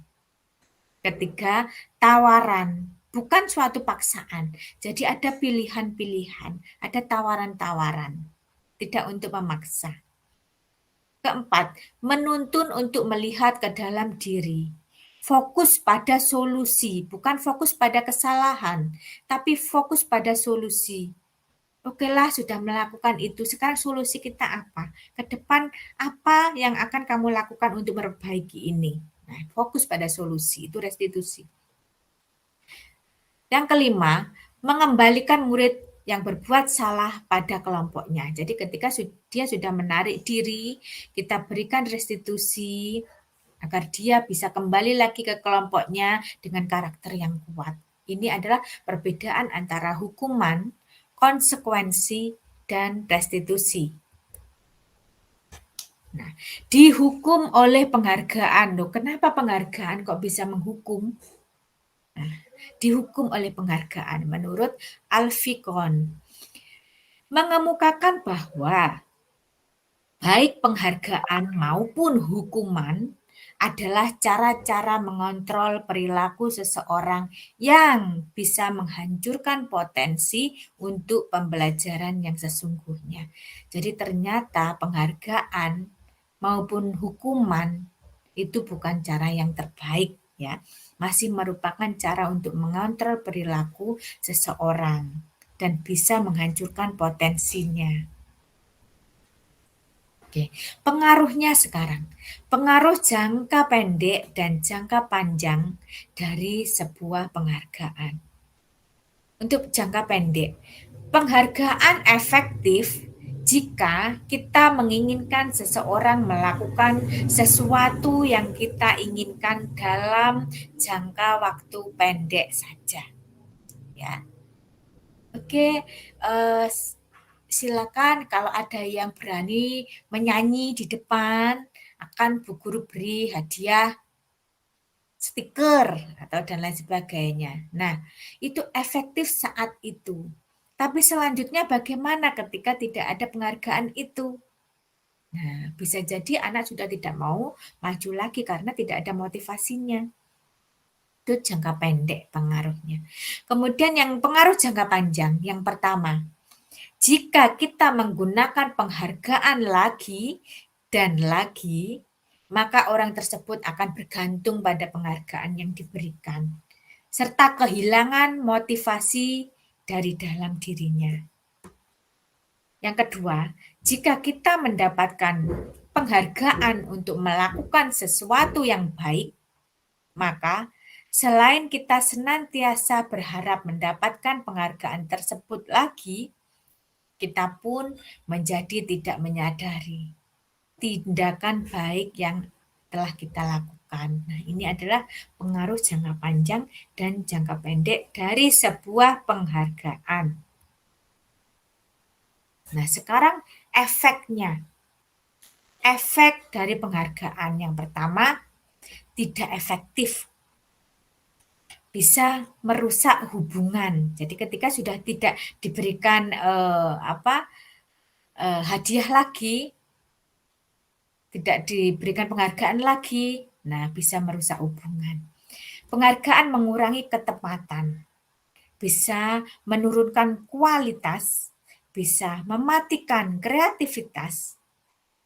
Ketiga, tawaran, bukan suatu paksaan. Jadi ada pilihan-pilihan, ada tawaran-tawaran. Tidak untuk memaksa. Keempat, menuntun untuk melihat ke dalam diri. Fokus pada solusi, bukan fokus pada kesalahan, tapi fokus pada solusi. Oke lah, sudah melakukan itu. Sekarang solusi kita apa? Ke depan apa yang akan kamu lakukan untuk memperbaiki ini? Nah, fokus pada solusi, itu restitusi. Yang kelima, mengembalikan murid yang berbuat salah pada kelompoknya. Jadi ketika dia sudah menarik diri, kita berikan restitusi agar dia bisa kembali lagi ke kelompoknya dengan karakter yang kuat. Ini adalah perbedaan antara hukuman, konsekuensi, dan restitusi. Nah, dihukum oleh penghargaan. Loh, kenapa penghargaan kok bisa menghukum? Nah, dihukum oleh penghargaan menurut Alficon. Mengemukakan bahwa baik penghargaan maupun hukuman adalah cara-cara mengontrol perilaku seseorang yang bisa menghancurkan potensi untuk pembelajaran yang sesungguhnya. Jadi ternyata penghargaan maupun hukuman itu bukan cara yang terbaik ya. Masih merupakan cara untuk mengontrol perilaku seseorang dan bisa menghancurkan potensinya. Oke, pengaruhnya sekarang. Pengaruh jangka pendek dan jangka panjang dari sebuah penghargaan. Untuk jangka pendek, penghargaan efektif jika kita menginginkan seseorang melakukan sesuatu yang kita inginkan dalam jangka waktu pendek saja. Ya. Oke, silakan kalau ada yang berani menyanyi di depan, akan Bu Guru beri hadiah stiker atau dan lain sebagainya. Nah, itu efektif saat itu. Tapi selanjutnya bagaimana ketika tidak ada penghargaan itu? Nah, bisa jadi anak sudah tidak mau maju lagi karena tidak ada motivasinya. Itu jangka pendek pengaruhnya. Kemudian yang pengaruh jangka panjang, yang pertama, jika kita menggunakan penghargaan lagi dan lagi, maka orang tersebut akan bergantung pada penghargaan yang diberikan, serta kehilangan motivasi dari dalam dirinya. Yang kedua, jika kita mendapatkan penghargaan untuk melakukan sesuatu yang baik, maka selain kita senantiasa berharap mendapatkan penghargaan tersebut lagi, kita pun menjadi tidak menyadari tindakan baik yang telah kita lakukan. Nah, ini adalah pengaruh jangka panjang dan jangka pendek dari sebuah penghargaan. Nah, sekarang efeknya. Efek dari penghargaan yang pertama, tidak efektif. Bisa merusak hubungan. Jadi ketika sudah tidak diberikan hadiah lagi, tidak diberikan penghargaan lagi, nah bisa merusak hubungan. Penghargaan mengurangi ketepatan, bisa menurunkan kualitas, bisa mematikan kreativitas,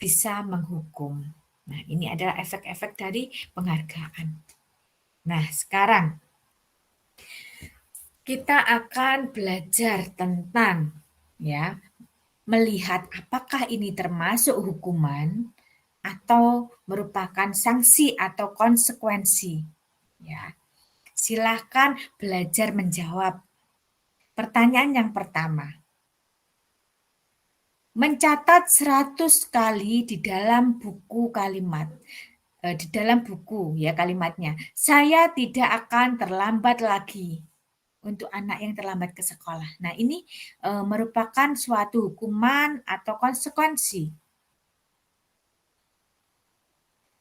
bisa menghukum. Nah, ini adalah efek-efek dari penghargaan. Nah, sekarang kita akan belajar tentang ya, melihat apakah ini termasuk hukuman atau merupakan sanksi atau konsekuensi. Ya. Silakan belajar menjawab. Pertanyaan yang pertama. Mencatat 100 kali di dalam buku kalimat. Di dalam buku ya kalimatnya. Saya tidak akan terlambat lagi. Untuk anak yang terlambat ke sekolah. Nah, ini merupakan suatu hukuman atau konsekuensi.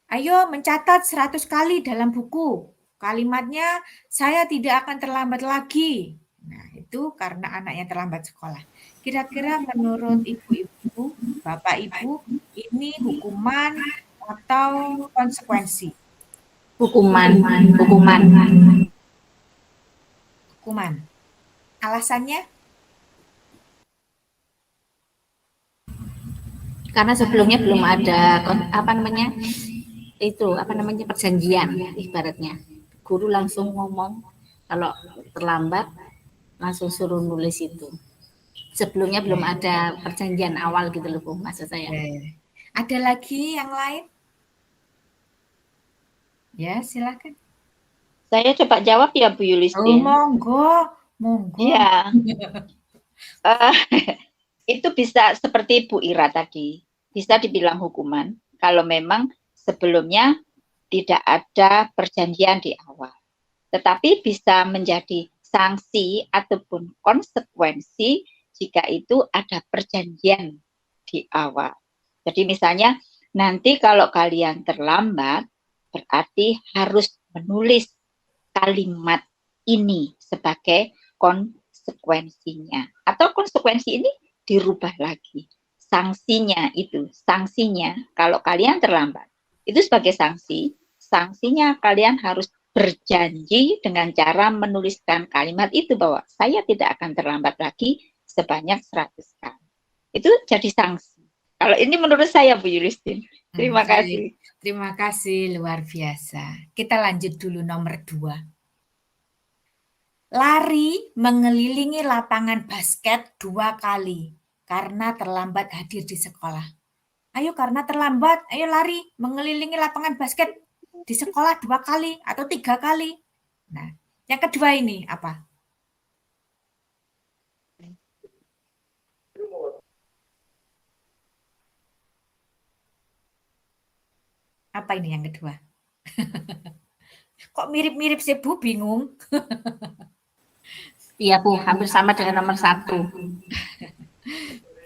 Ayo mencatat 100 kali dalam buku. Kalimatnya, saya tidak akan terlambat lagi. Nah, itu karena anaknya terlambat sekolah. Kira-kira menurut ibu-ibu, bapak-ibu, ini hukuman atau konsekuensi? Hukuman. Hukuman. Alasannya? Karena sebelumnya belum ada perjanjian ibaratnya. Guru langsung ngomong kalau terlambat langsung suruh nulis itu. Sebelumnya belum ada perjanjian awal gitu loh Bu, maksud saya. Ada lagi yang lain? Ya, silakan. Saya coba jawab ya Bu Oh, Yulistin. monggo. Iya. Itu bisa seperti Bu Ira tadi, bisa dibilang hukuman kalau memang sebelumnya tidak ada perjanjian di awal. Tetapi bisa menjadi sanksi ataupun konsekuensi jika itu ada perjanjian di awal. Jadi misalnya nanti kalau kalian terlambat berarti harus menulis kalimat ini sebagai konsekuensinya. Atau konsekuensi ini dirubah lagi. Sanksinya kalau kalian terlambat itu sebagai sanksi, sanksinya kalian harus berjanji dengan cara menuliskan kalimat itu bahwa saya tidak akan terlambat lagi sebanyak 100 kali. Itu jadi sanksi. Kalau ini menurut saya Bu Yulistin. Terima kasih. Terima kasih, luar biasa. Kita lanjut dulu nomor 2. Lari mengelilingi lapangan basket 2 kali karena terlambat hadir di sekolah. Ayo karena terlambat, ayo lari mengelilingi lapangan basket di sekolah 2 kali atau 3 kali. Nah, yang kedua ini apa? Apa ini yang kedua? Kok mirip-mirip sih Bu, bingung. Iya Bu, hampir sama dengan nomor 1.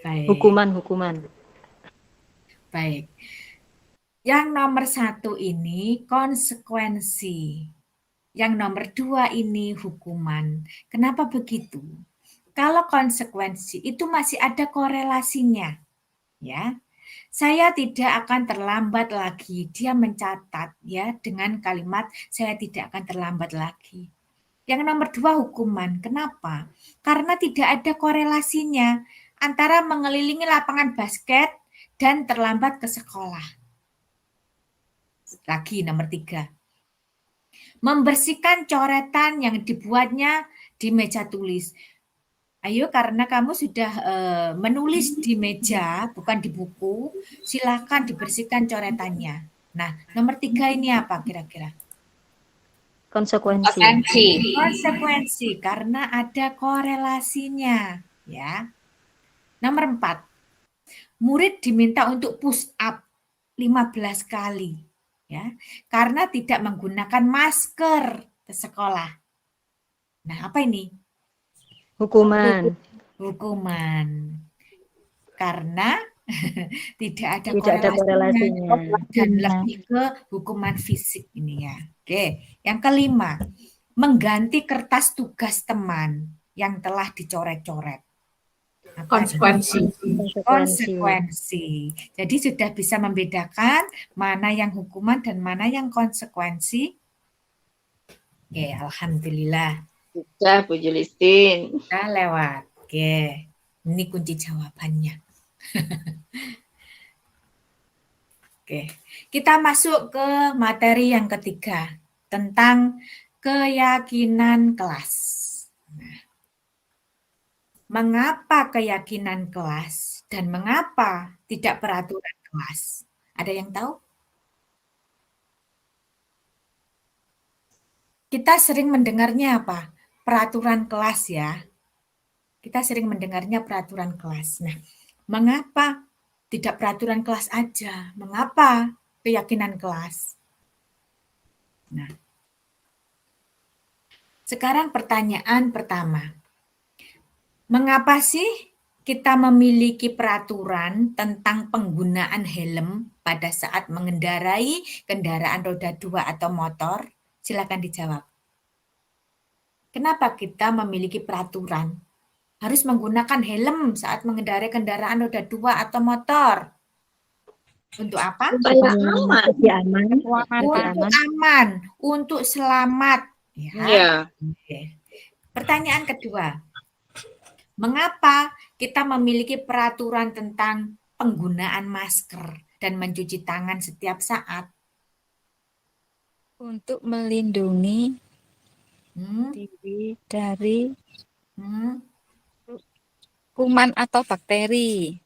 Baik. Hukuman. Baik. Yang nomor 1 ini konsekuensi. Yang nomor 2 ini hukuman. Kenapa begitu? Kalau konsekuensi itu masih ada korelasinya. Ya. Saya tidak akan terlambat lagi. Dia mencatat ya dengan kalimat saya tidak akan terlambat lagi. Yang nomor 2 hukuman. Kenapa? Karena tidak ada korelasinya antara mengelilingi lapangan basket dan terlambat ke sekolah. Lagi nomor 3. Membersihkan coretan yang dibuatnya di meja tulis. Ayo karena kamu sudah menulis di meja, bukan di buku, silakan dibersihkan coretannya. Nah, nomor 3 ini apa kira-kira? Konsekuensi karena ada korelasinya, ya. Nomor 4. Murid diminta untuk push up 15 kali, ya. Karena tidak menggunakan masker ke sekolah. Nah, apa ini? Hukuman. Karena tidak ada korelasinya dan lebih ke hukuman fisik ini ya. Oke, yang kelima, mengganti kertas tugas teman yang telah dicoret-coret. Konsekuensi. Jadi sudah bisa membedakan mana yang hukuman dan mana yang konsekuensi. Oke, alhamdulillah. Sudah Bu Yulistin. Sudah lewat. Oke, ini kunci jawabannya. Oke, kita masuk ke materi yang ketiga tentang keyakinan kelas. Nah, mengapa keyakinan kelas dan mengapa tidak peraturan kelas? Ada yang tahu? Kita sering mendengarnya apa? Peraturan kelas ya. Kita sering mendengarnya peraturan kelas. Nah, mengapa tidak peraturan kelas aja? Mengapa keyakinan kelas? Nah, sekarang pertanyaan pertama. Mengapa sih kita memiliki peraturan tentang penggunaan helm pada saat mengendarai kendaraan roda 2 atau motor? Silakan dijawab. Kenapa kita memiliki peraturan harus menggunakan helm saat mengendarai kendaraan roda 2 atau motor? Untuk apa? Supaya aman. Untuk aman, untuk selamat. Ya. Oke. Pertanyaan kedua. Mengapa kita memiliki peraturan tentang penggunaan masker dan mencuci tangan setiap saat? Untuk melindungi Hmm, diri dari hmm. kuman atau bakteri.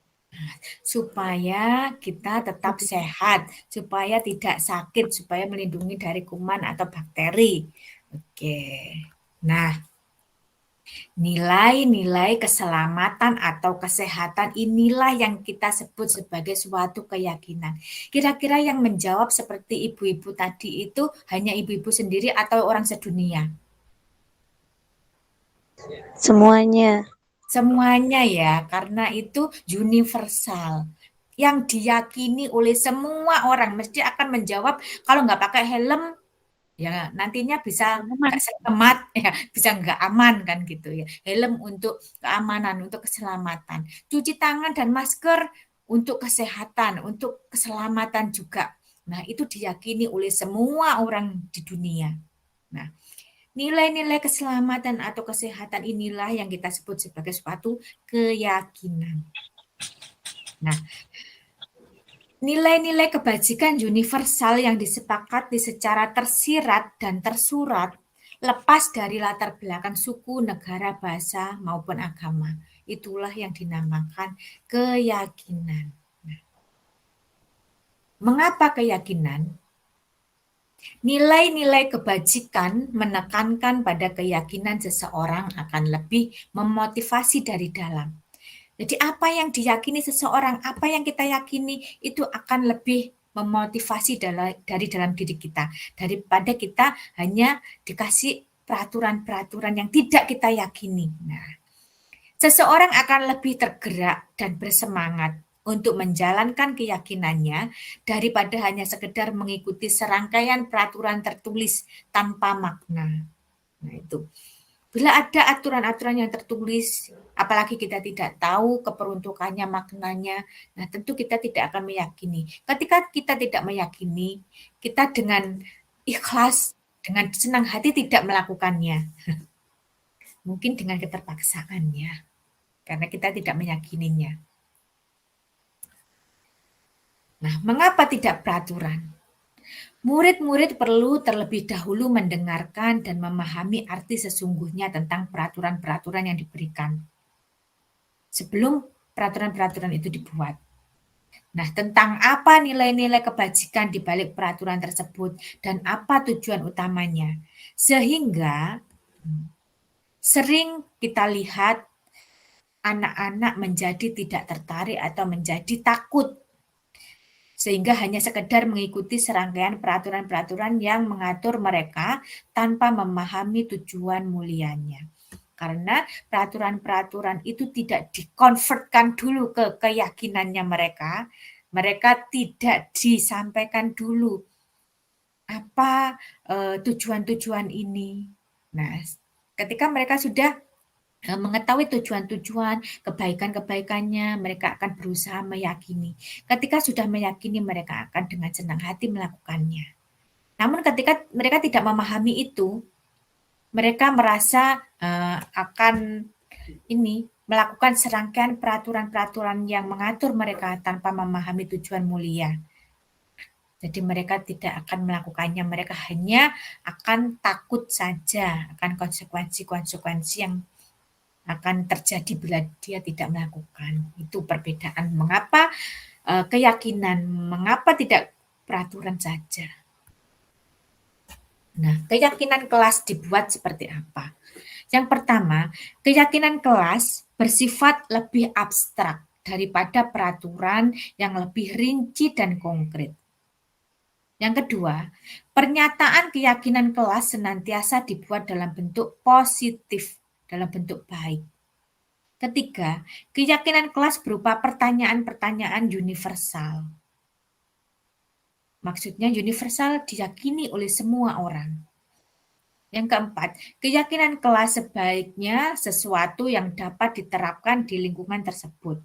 Supaya kita tetap sehat, supaya tidak sakit, supaya melindungi dari kuman atau bakteri. Oke. Nah, nilai-nilai keselamatan atau kesehatan inilah yang kita sebut sebagai suatu keyakinan. Kira-kira yang menjawab seperti ibu-ibu tadi itu hanya ibu-ibu sendiri atau orang sedunia? Semuanya. Semuanya ya, karena itu universal. Yang diyakini oleh semua orang mesti akan menjawab kalau nggak pakai helm ya nantinya bisa nggak selamat ya, bisa nggak aman kan gitu ya. Helm untuk keamanan, untuk keselamatan. Cuci tangan dan masker untuk kesehatan, untuk keselamatan juga. Nah, itu diyakini oleh semua orang di dunia. Nah, nilai-nilai keselamatan atau kesehatan inilah yang kita sebut sebagai suatu keyakinan. Nah, nilai-nilai kebajikan universal yang disepakati secara tersirat dan tersurat lepas dari latar belakang suku, negara, bahasa, maupun agama. Itulah yang dinamakan keyakinan. Nah, mengapa keyakinan? Nilai-nilai kebajikan menekankan pada keyakinan seseorang akan lebih memotivasi dari dalam. Jadi apa yang diyakini seseorang, apa yang kita yakini itu akan lebih memotivasi dari dalam diri kita daripada kita hanya dikasih peraturan-peraturan yang tidak kita yakini. Nah, seseorang akan lebih tergerak dan bersemangat untuk menjalankan keyakinannya daripada hanya sekedar mengikuti serangkaian peraturan tertulis tanpa makna. Nah, itu. Bila ada aturan-aturan yang tertulis, apalagi kita tidak tahu keperuntukannya, maknanya, nah tentu kita tidak akan meyakini. Ketika kita tidak meyakini, kita dengan ikhlas, dengan senang hati tidak melakukannya. Mungkin dengan keterpaksaan ya, karena kita tidak meyakininya. Nah, mengapa tidak peraturan? Murid-murid perlu terlebih dahulu mendengarkan dan memahami arti sesungguhnya tentang peraturan-peraturan yang diberikan sebelum peraturan-peraturan itu dibuat. Nah, tentang apa nilai-nilai kebajikan di balik peraturan tersebut dan apa tujuan utamanya. Sehingga sering kita lihat anak-anak menjadi tidak tertarik atau menjadi takut sehingga hanya sekedar mengikuti serangkaian peraturan-peraturan yang mengatur mereka tanpa memahami tujuan mulianya. Karena peraturan-peraturan itu tidak dikonvertkan dulu ke keyakinannya mereka tidak disampaikan dulu apa tujuan-tujuan ini. Nah, ketika mereka sudah mengetahui tujuan-tujuan, kebaikan-kebaikannya, mereka akan berusaha meyakini. Ketika sudah meyakini, mereka akan dengan senang hati melakukannya. Namun ketika mereka tidak memahami itu, mereka merasa akan melakukan serangkaian peraturan-peraturan yang mengatur mereka tanpa memahami tujuan mulia. Jadi mereka tidak akan melakukannya, mereka hanya akan takut saja akan konsekuensi-konsekuensi yang akan terjadi bila dia tidak melakukan. Itu perbedaan mengapa keyakinan, mengapa tidak peraturan saja. Nah, keyakinan kelas dibuat seperti apa? Yang pertama, keyakinan kelas bersifat lebih abstrak daripada peraturan yang lebih rinci dan konkret. Yang kedua, pernyataan keyakinan kelas senantiasa dibuat dalam bentuk positif, dalam bentuk baik. Ketiga, keyakinan kelas berupa pertanyaan-pertanyaan universal. Maksudnya universal diyakini oleh semua orang. Yang keempat, keyakinan kelas sebaiknya sesuatu yang dapat diterapkan di lingkungan tersebut.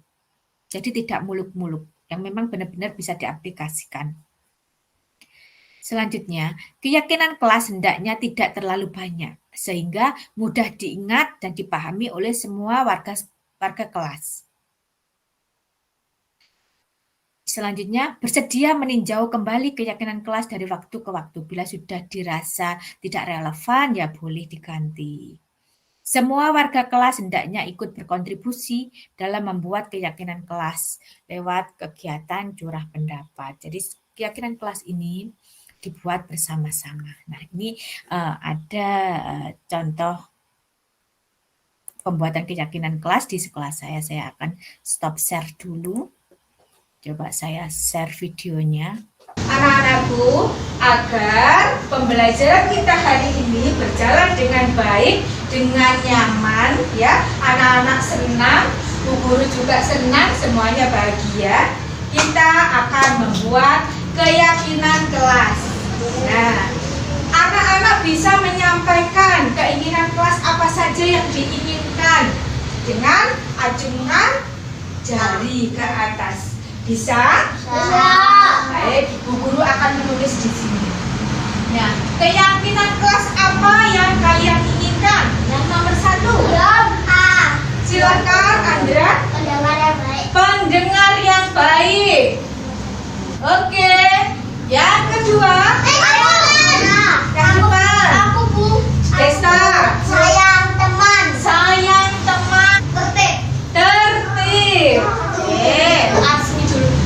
Jadi tidak muluk-muluk, yang memang benar-benar bisa diaplikasikan. Selanjutnya, keyakinan kelas hendaknya tidak terlalu banyak, sehingga mudah diingat dan dipahami oleh semua warga kelas. Selanjutnya, bersedia meninjau kembali keyakinan kelas dari waktu ke waktu. Bila sudah dirasa tidak relevan, ya boleh diganti. Semua warga kelas hendaknya ikut berkontribusi dalam membuat keyakinan kelas lewat kegiatan curah pendapat. Jadi keyakinan kelas ini dibuat bersama-sama. Nah, ini ada contoh pembuatan keyakinan kelas di sekolah saya. Saya akan stop share dulu. Coba saya share videonya. Anak-anakku, agar pembelajaran kita hari ini berjalan dengan baik, dengan nyaman, ya, anak-anak senang, bu guru juga senang, semuanya bahagia. Kita akan membuat keyakinan kelas. Nah, anak-anak bisa menyampaikan keinginan kelas apa saja yang diinginkan dengan acungan jari ke atas. Bisa? Bisa. Baik, Bu Guru akan menulis di sini. Nah, keyakinan kelas apa yang kalian inginkan? Yang nomor 1. Silakan, Andra. Pendengar yang baik. Pendengar yang baik. Oke. Yang kedua. Yang kedua. Aku, Bu. Desa. Sayang teman. Sayang teman. Tertib. Tertib. Oke.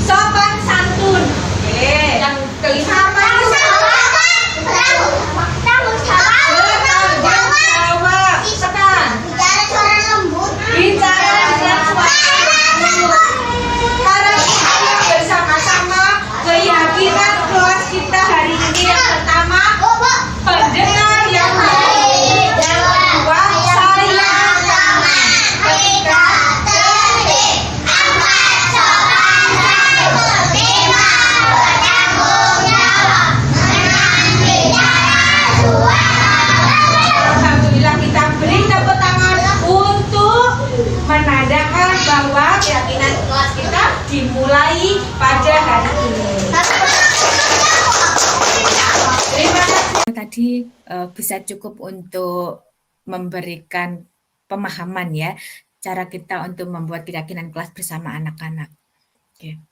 Sopan santun. Oke. Yang kelima apa? Tanggung jawab. Jawab. Sekan. Bicara suara lembut. Bicara dengan suara lembut. Karena kita bersama-sama keyakinan kelas kita hari ini yang pertama pendengar yang baik, yang kedua sayang teman, ketiga tertib. Empat sopan santun. Lima bertanggung jawab. Enam bicara suara. Alhamdulillah, kita beri tepuk tangan untuk menandakan bahwa keyakinan kelas kita dimulai pada hari ini. Terima kasih. Tadi bisa cukup untuk memberikan pemahaman ya, cara kita untuk membuat keyakinan kelas bersama anak-anak. Oke.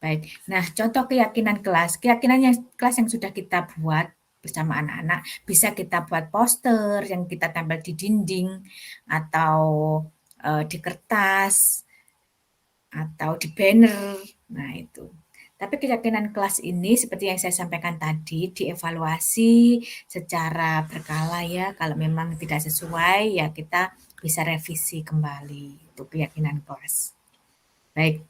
Baik. Nah, contoh keyakinan kelas yang sudah kita buat bersama anak-anak bisa kita buat poster yang kita tempel di dinding atau di kertas atau di banner. Nah, itu. Tapi keyakinan kelas ini seperti yang saya sampaikan tadi dievaluasi secara berkala ya. Kalau memang tidak sesuai ya kita bisa revisi kembali untuk keyakinan kelas. Baik.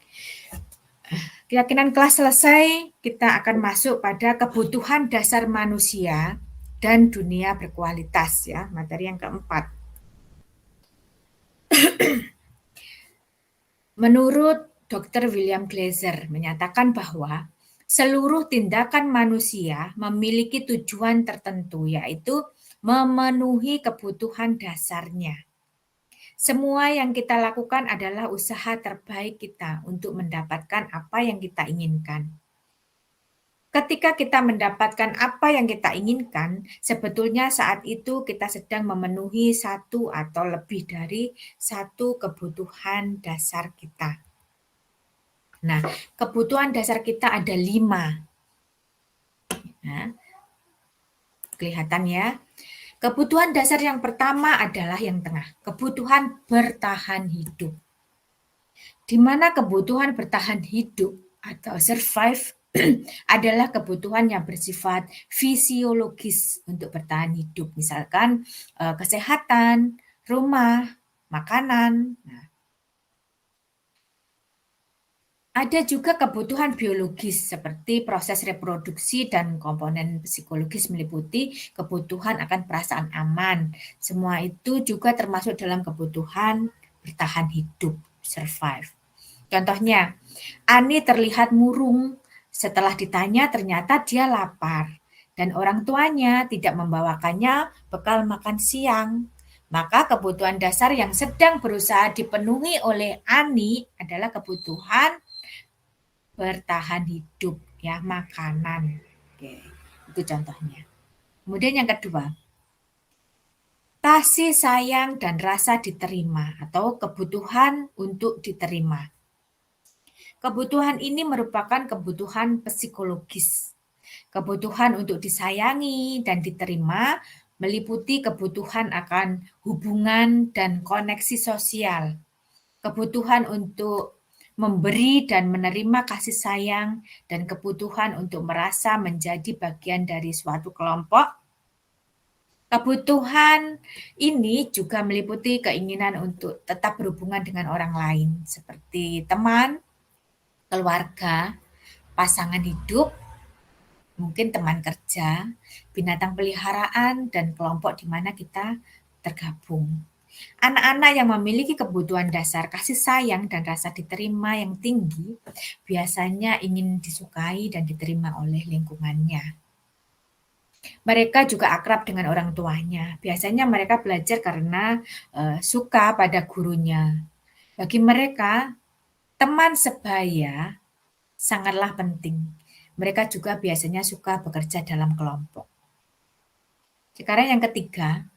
Keyakinan kelas selesai, kita akan masuk pada kebutuhan dasar manusia dan dunia berkualitas ya, materi yang keempat. Menurut Dr. William Glasser menyatakan bahwa seluruh tindakan manusia memiliki tujuan tertentu, yaitu memenuhi kebutuhan dasarnya. Semua yang kita lakukan adalah usaha terbaik kita untuk mendapatkan apa yang kita inginkan. Ketika kita mendapatkan apa yang kita inginkan, sebetulnya saat itu kita sedang memenuhi satu atau lebih dari satu kebutuhan dasar kita. Nah, kebutuhan dasar kita ada 5. Nah, kelihatan ya. Kebutuhan dasar yang pertama adalah yang tengah, kebutuhan bertahan hidup. Di mana kebutuhan bertahan hidup atau survive adalah kebutuhan yang bersifat fisiologis untuk bertahan hidup. Misalkan kesehatan, rumah, makanan. Nah, ada juga kebutuhan biologis seperti proses reproduksi dan komponen psikologis meliputi kebutuhan akan perasaan aman. Semua itu juga termasuk dalam kebutuhan bertahan hidup, survive. Contohnya, Ani terlihat murung. Setelah ditanya ternyata dia lapar dan orang tuanya tidak membawakannya bekal makan siang. Maka kebutuhan dasar yang sedang berusaha dipenuhi oleh Ani adalah kebutuhan bertahan hidup ya, makanan. Oke, itu contohnya. Kemudian yang kedua, kasih sayang dan rasa diterima atau kebutuhan untuk diterima. Kebutuhan ini merupakan kebutuhan psikologis. Kebutuhan untuk disayangi dan diterima meliputi kebutuhan akan hubungan dan koneksi sosial. Kebutuhan untuk memberi dan menerima kasih sayang, dan kebutuhan untuk merasa menjadi bagian dari suatu kelompok. Kebutuhan ini juga meliputi keinginan untuk tetap berhubungan dengan orang lain, seperti teman, keluarga, pasangan hidup, mungkin teman kerja, binatang peliharaan, dan kelompok di mana kita tergabung. Anak-anak yang memiliki kebutuhan dasar kasih sayang dan rasa diterima yang tinggi biasanya ingin disukai dan diterima oleh lingkungannya. Mereka juga akrab dengan orang tuanya. Biasanya mereka belajar karena suka pada gurunya. Bagi mereka, teman sebaya sangatlah penting. Mereka juga biasanya suka bekerja dalam kelompok. Sekarang yang ketiga,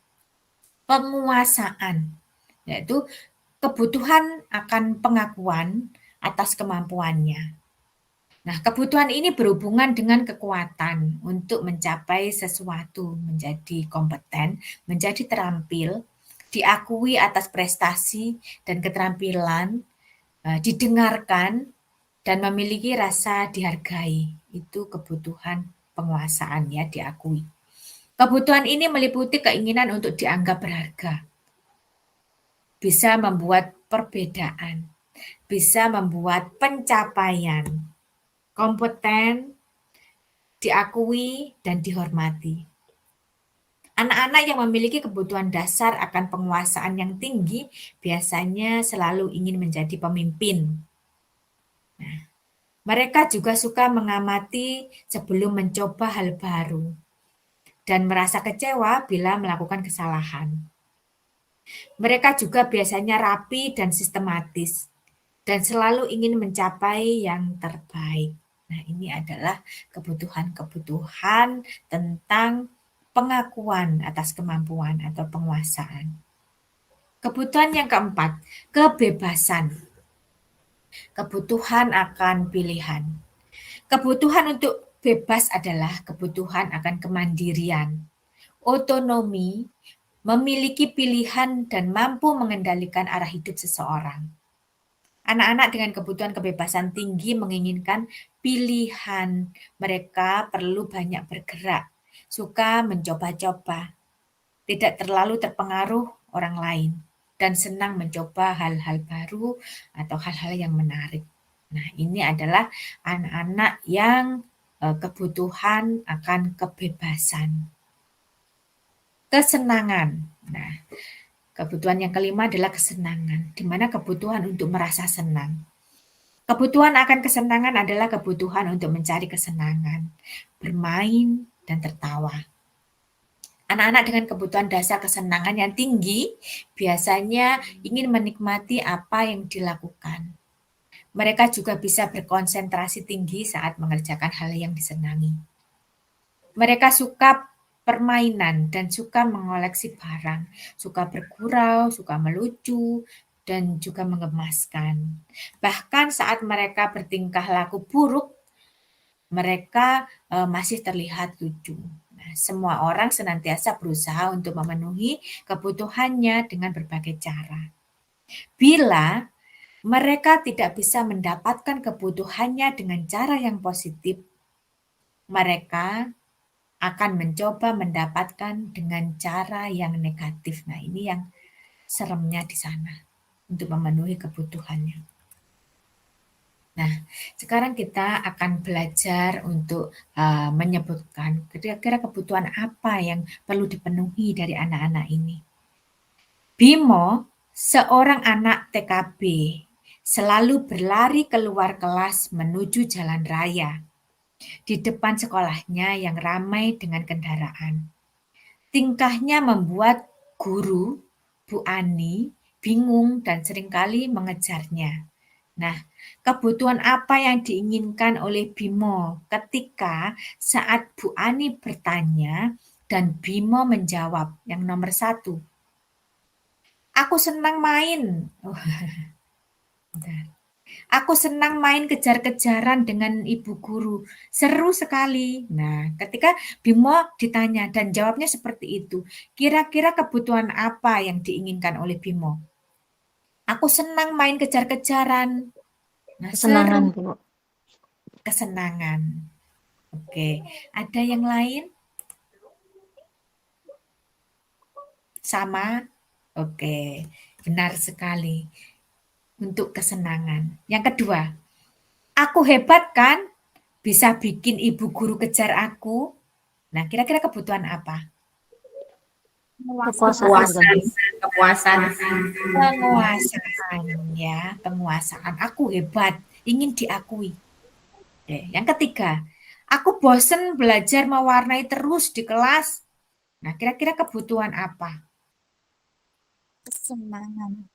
penguasaan, yaitu kebutuhan akan pengakuan atas kemampuannya. Nah, kebutuhan ini berhubungan dengan kekuatan untuk mencapai sesuatu, menjadi kompeten, menjadi terampil, diakui atas prestasi dan keterampilan, didengarkan, dan memiliki rasa dihargai. Itu kebutuhan penguasaan, ya, diakui. Kebutuhan ini meliputi keinginan untuk dianggap berharga, bisa membuat perbedaan, bisa membuat pencapaian, kompeten, diakui, dan dihormati. Anak-anak yang memiliki kebutuhan dasar akan penguasaan yang tinggi biasanya selalu ingin menjadi pemimpin. Nah, mereka juga suka mengamati sebelum mencoba hal baru dan merasa kecewa bila melakukan kesalahan. Mereka juga biasanya rapi dan sistematis dan selalu ingin mencapai yang terbaik. Nah, ini adalah kebutuhan-kebutuhan tentang pengakuan atas kemampuan atau penguasaan. Kebutuhan yang keempat, kebebasan. Kebutuhan akan pilihan. Kebutuhan untuk bebas adalah kebutuhan akan kemandirian, otonomi, memiliki pilihan, dan mampu mengendalikan arah hidup seseorang. Anak-anak dengan kebutuhan kebebasan tinggi menginginkan pilihan. Mereka perlu banyak bergerak, suka mencoba-coba, tidak terlalu terpengaruh orang lain, dan senang mencoba hal-hal baru atau hal-hal yang menarik. Nah, ini adalah anak-anak yang kebutuhan akan kebebasan. Kesenangan. Nah, kebutuhan yang kelima adalah kesenangan, di mana kebutuhan untuk merasa senang. Kebutuhan akan kesenangan adalah kebutuhan untuk mencari kesenangan, bermain, dan tertawa. Anak-anak dengan kebutuhan dasar kesenangan yang tinggi biasanya ingin menikmati apa yang dilakukan. Mereka juga bisa berkonsentrasi tinggi saat mengerjakan hal yang disenangi. Mereka suka permainan dan suka mengoleksi barang, suka bergurau, suka melucu, dan juga mengemaskan. Bahkan saat mereka bertingkah laku buruk, mereka masih terlihat lucu. Nah, semua orang senantiasa berusaha untuk memenuhi kebutuhannya dengan berbagai cara. Bila mereka tidak bisa mendapatkan kebutuhannya dengan cara yang positif, mereka akan mencoba mendapatkan dengan cara yang negatif. Nah, ini yang seremnya di sana untuk memenuhi kebutuhannya. Nah, sekarang kita akan belajar untuk menyebutkan kira-kira kebutuhan apa yang perlu dipenuhi dari anak-anak ini. Bimo, seorang anak TKB, selalu berlari keluar kelas menuju jalan raya di depan sekolahnya yang ramai dengan kendaraan. Tingkahnya membuat guru, Bu Ani, bingung dan seringkali mengejarnya. Nah, kebutuhan apa yang diinginkan oleh Bimo ketika saat Bu Ani bertanya dan Bimo menjawab? Yang nomor 1, aku senang main. Bentar. Aku senang main kejar-kejaran dengan ibu guru. Seru sekali. Nah, ketika Bimo ditanya dan jawabnya seperti itu, kira-kira kebutuhan apa yang diinginkan oleh Bimo? Aku senang main kejar-kejaran. Nah, Kesenangan, seru, Bu. kesenangan. Oke, ada yang lain? Sama? Oke, benar sekali. Untuk kesenangan. Yang kedua, aku hebat kan? Bisa bikin ibu guru kejar aku. Nah, kira-kira kebutuhan apa? Kekuasaan, bukan, Bu? Kepuasan. Penguasaan ya, penguasaan. Aku hebat, ingin diakui. Oke, yang ketiga, aku bosen belajar mewarnai terus di kelas. Nah, kira-kira kebutuhan apa? Kesenangan.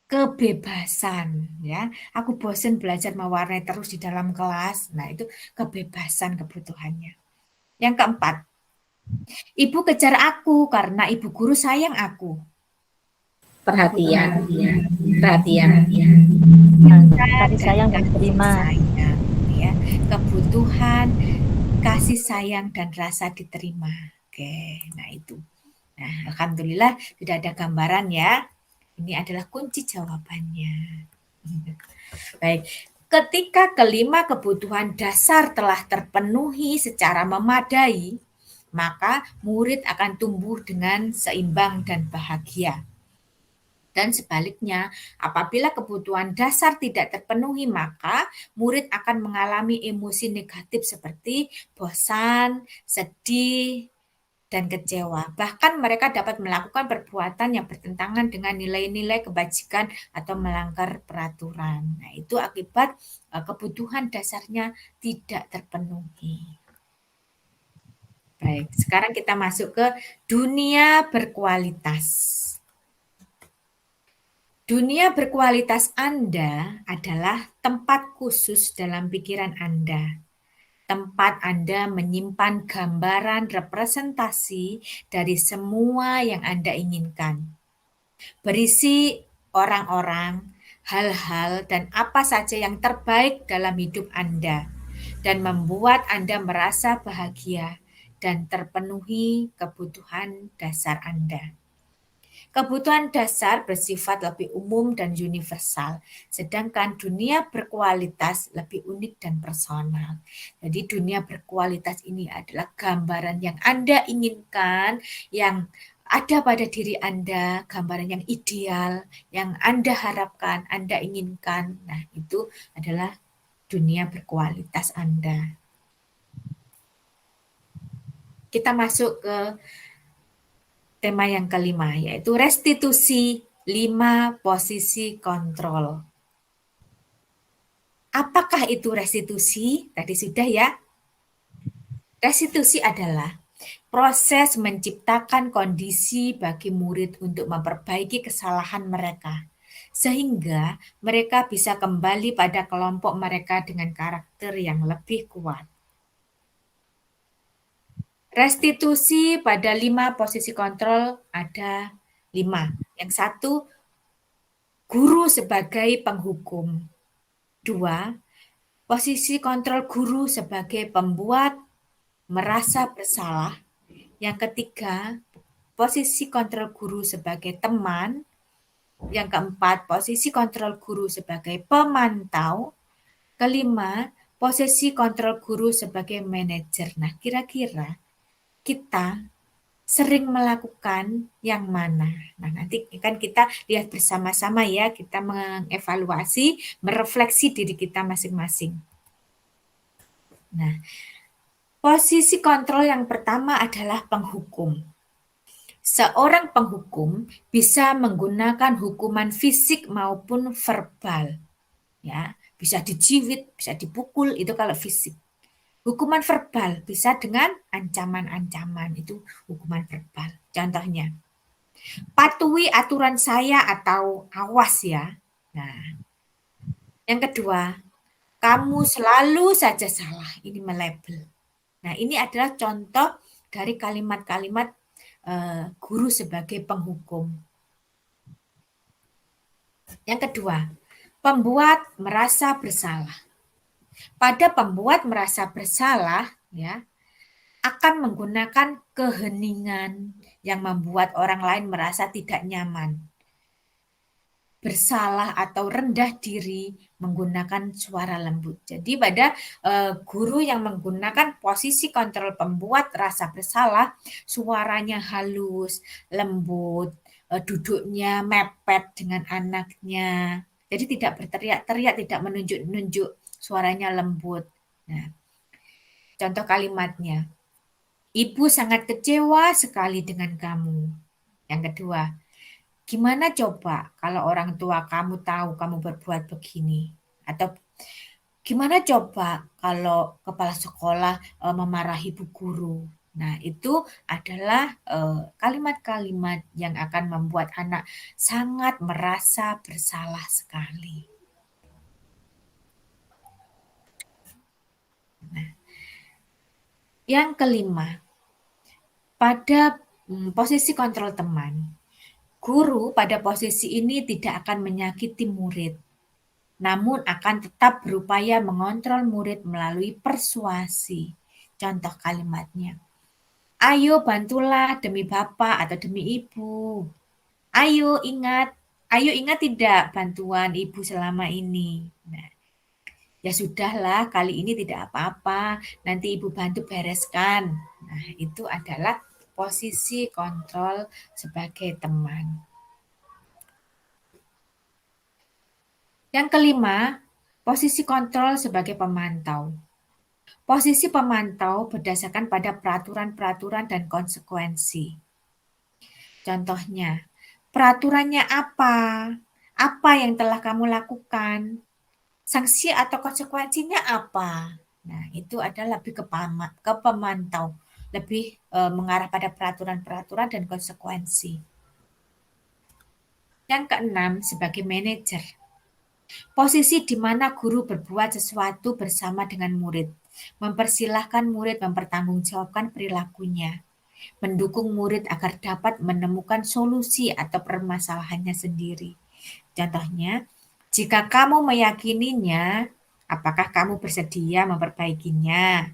Kebebasan ya. Aku bosen belajar mewarnai terus di dalam kelas. Nah, itu kebebasan kebutuhannya. Yang keempat, ibu kejar aku karena ibu guru sayang aku. Perhatian. Perhatian. Kasih sayang dan terima. Sayang, ya. Kebutuhan, kasih sayang dan rasa diterima. Oke, nah itu. Nah, alhamdulillah sudah ada gambaran ya. Ini adalah kunci jawabannya. Baik, ketika kelima kebutuhan dasar telah terpenuhi secara memadai, maka murid akan tumbuh dengan seimbang dan bahagia. Dan sebaliknya, apabila kebutuhan dasar tidak terpenuhi, maka murid akan mengalami emosi negatif seperti bosan, sedih, dan kecewa. Bahkan mereka dapat melakukan perbuatan yang bertentangan dengan nilai-nilai kebajikan atau melanggar peraturan. Nah, itu akibat kebutuhan dasarnya tidak terpenuhi. Baik, sekarang kita masuk ke dunia berkualitas. Dunia berkualitas Anda adalah tempat khusus dalam pikiran Anda. Tempat Anda menyimpan gambaran representasi dari semua yang Anda inginkan. Berisi orang-orang, hal-hal, dan apa saja yang terbaik dalam hidup Anda. Dan membuat Anda merasa bahagia dan terpenuhi kebutuhan dasar Anda. Kebutuhan dasar bersifat lebih umum dan universal, sedangkan dunia berkualitas lebih unik dan personal. Jadi dunia berkualitas ini adalah gambaran yang Anda inginkan, yang ada pada diri Anda, gambaran yang ideal, yang Anda harapkan, Anda inginkan. Nah, itu adalah dunia berkualitas Anda. Kita masuk ke tema yang kelima, yaitu restitusi 5 posisi kontrol. Apakah itu restitusi? Tadi sudah ya. Restitusi adalah proses menciptakan kondisi bagi murid untuk memperbaiki kesalahan mereka, sehingga mereka bisa kembali pada kelompok mereka dengan karakter yang lebih kuat. Restitusi pada 5 posisi kontrol ada 5. Yang satu, guru sebagai penghukum. 2, posisi kontrol guru sebagai pembuat merasa bersalah. Yang ketiga, posisi kontrol guru sebagai teman. Yang keempat, posisi kontrol guru sebagai pemantau. Kelima, posisi kontrol guru sebagai manajer. Nah, kira-kira kita sering melakukan yang mana? Nah, nanti kan kita lihat bersama-sama ya, kita mengevaluasi, merefleksi diri kita masing-masing. Nah, posisi kontrol yang pertama adalah penghukum. Seorang penghukum bisa menggunakan hukuman fisik maupun verbal. Ya, bisa dijiwit, bisa dipukul, itu kalau fisik. Hukuman verbal bisa dengan ancaman-ancaman, itu hukuman verbal. Contohnya, patuhi aturan saya atau awas ya. Nah, yang kedua, kamu selalu saja salah, ini melabel. Nah, ini adalah contoh dari kalimat-kalimat guru sebagai penghukum. Yang kedua, pembuat merasa bersalah. Pada pembuat merasa bersalah, ya, akan menggunakan keheningan yang membuat orang lain merasa tidak nyaman. Bersalah atau rendah diri menggunakan suara lembut. Jadi pada guru yang menggunakan posisi kontrol pembuat rasa bersalah, suaranya halus, lembut, duduknya mepet dengan anaknya. Jadi tidak berteriak-teriak, tidak menunjuk-nunjuk, suaranya lembut. Nah, contoh kalimatnya, Ibu sangat kecewa sekali dengan kamu. Yang kedua, gimana coba kalau orang tua kamu tahu kamu berbuat begini? Atau gimana coba kalau kepala sekolah memarahi bu guru? Nah, itu adalah kalimat-kalimat yang akan membuat anak sangat merasa bersalah sekali. Nah, yang kelima, pada posisi kontrol teman, guru pada posisi ini tidak akan menyakiti murid, namun akan tetap berupaya mengontrol murid melalui persuasi. Contoh kalimatnya, ayo bantulah demi bapak atau demi ibu. Ayo ingat tidak bantuan ibu selama ini. Nah, ya sudahlah, kali ini tidak apa-apa, nanti ibu bantu bereskan. Nah, itu adalah posisi kontrol sebagai teman. Yang kelima, posisi kontrol sebagai pemantau. Posisi pemantau berdasarkan pada peraturan-peraturan dan konsekuensi. Contohnya, peraturannya apa? Apa yang telah kamu lakukan? Sanksi atau konsekuensinya apa? Nah, itu adalah lebih ke pemantau, lebih mengarah pada peraturan-peraturan dan konsekuensi. Yang keenam, sebagai manajer. Posisi di mana guru berbuat sesuatu bersama dengan murid, mempersilahkan murid mempertanggungjawabkan perilakunya, mendukung murid agar dapat menemukan solusi atau permasalahannya sendiri. Contohnya, jika kamu meyakininya, apakah kamu bersedia memperbaikinya?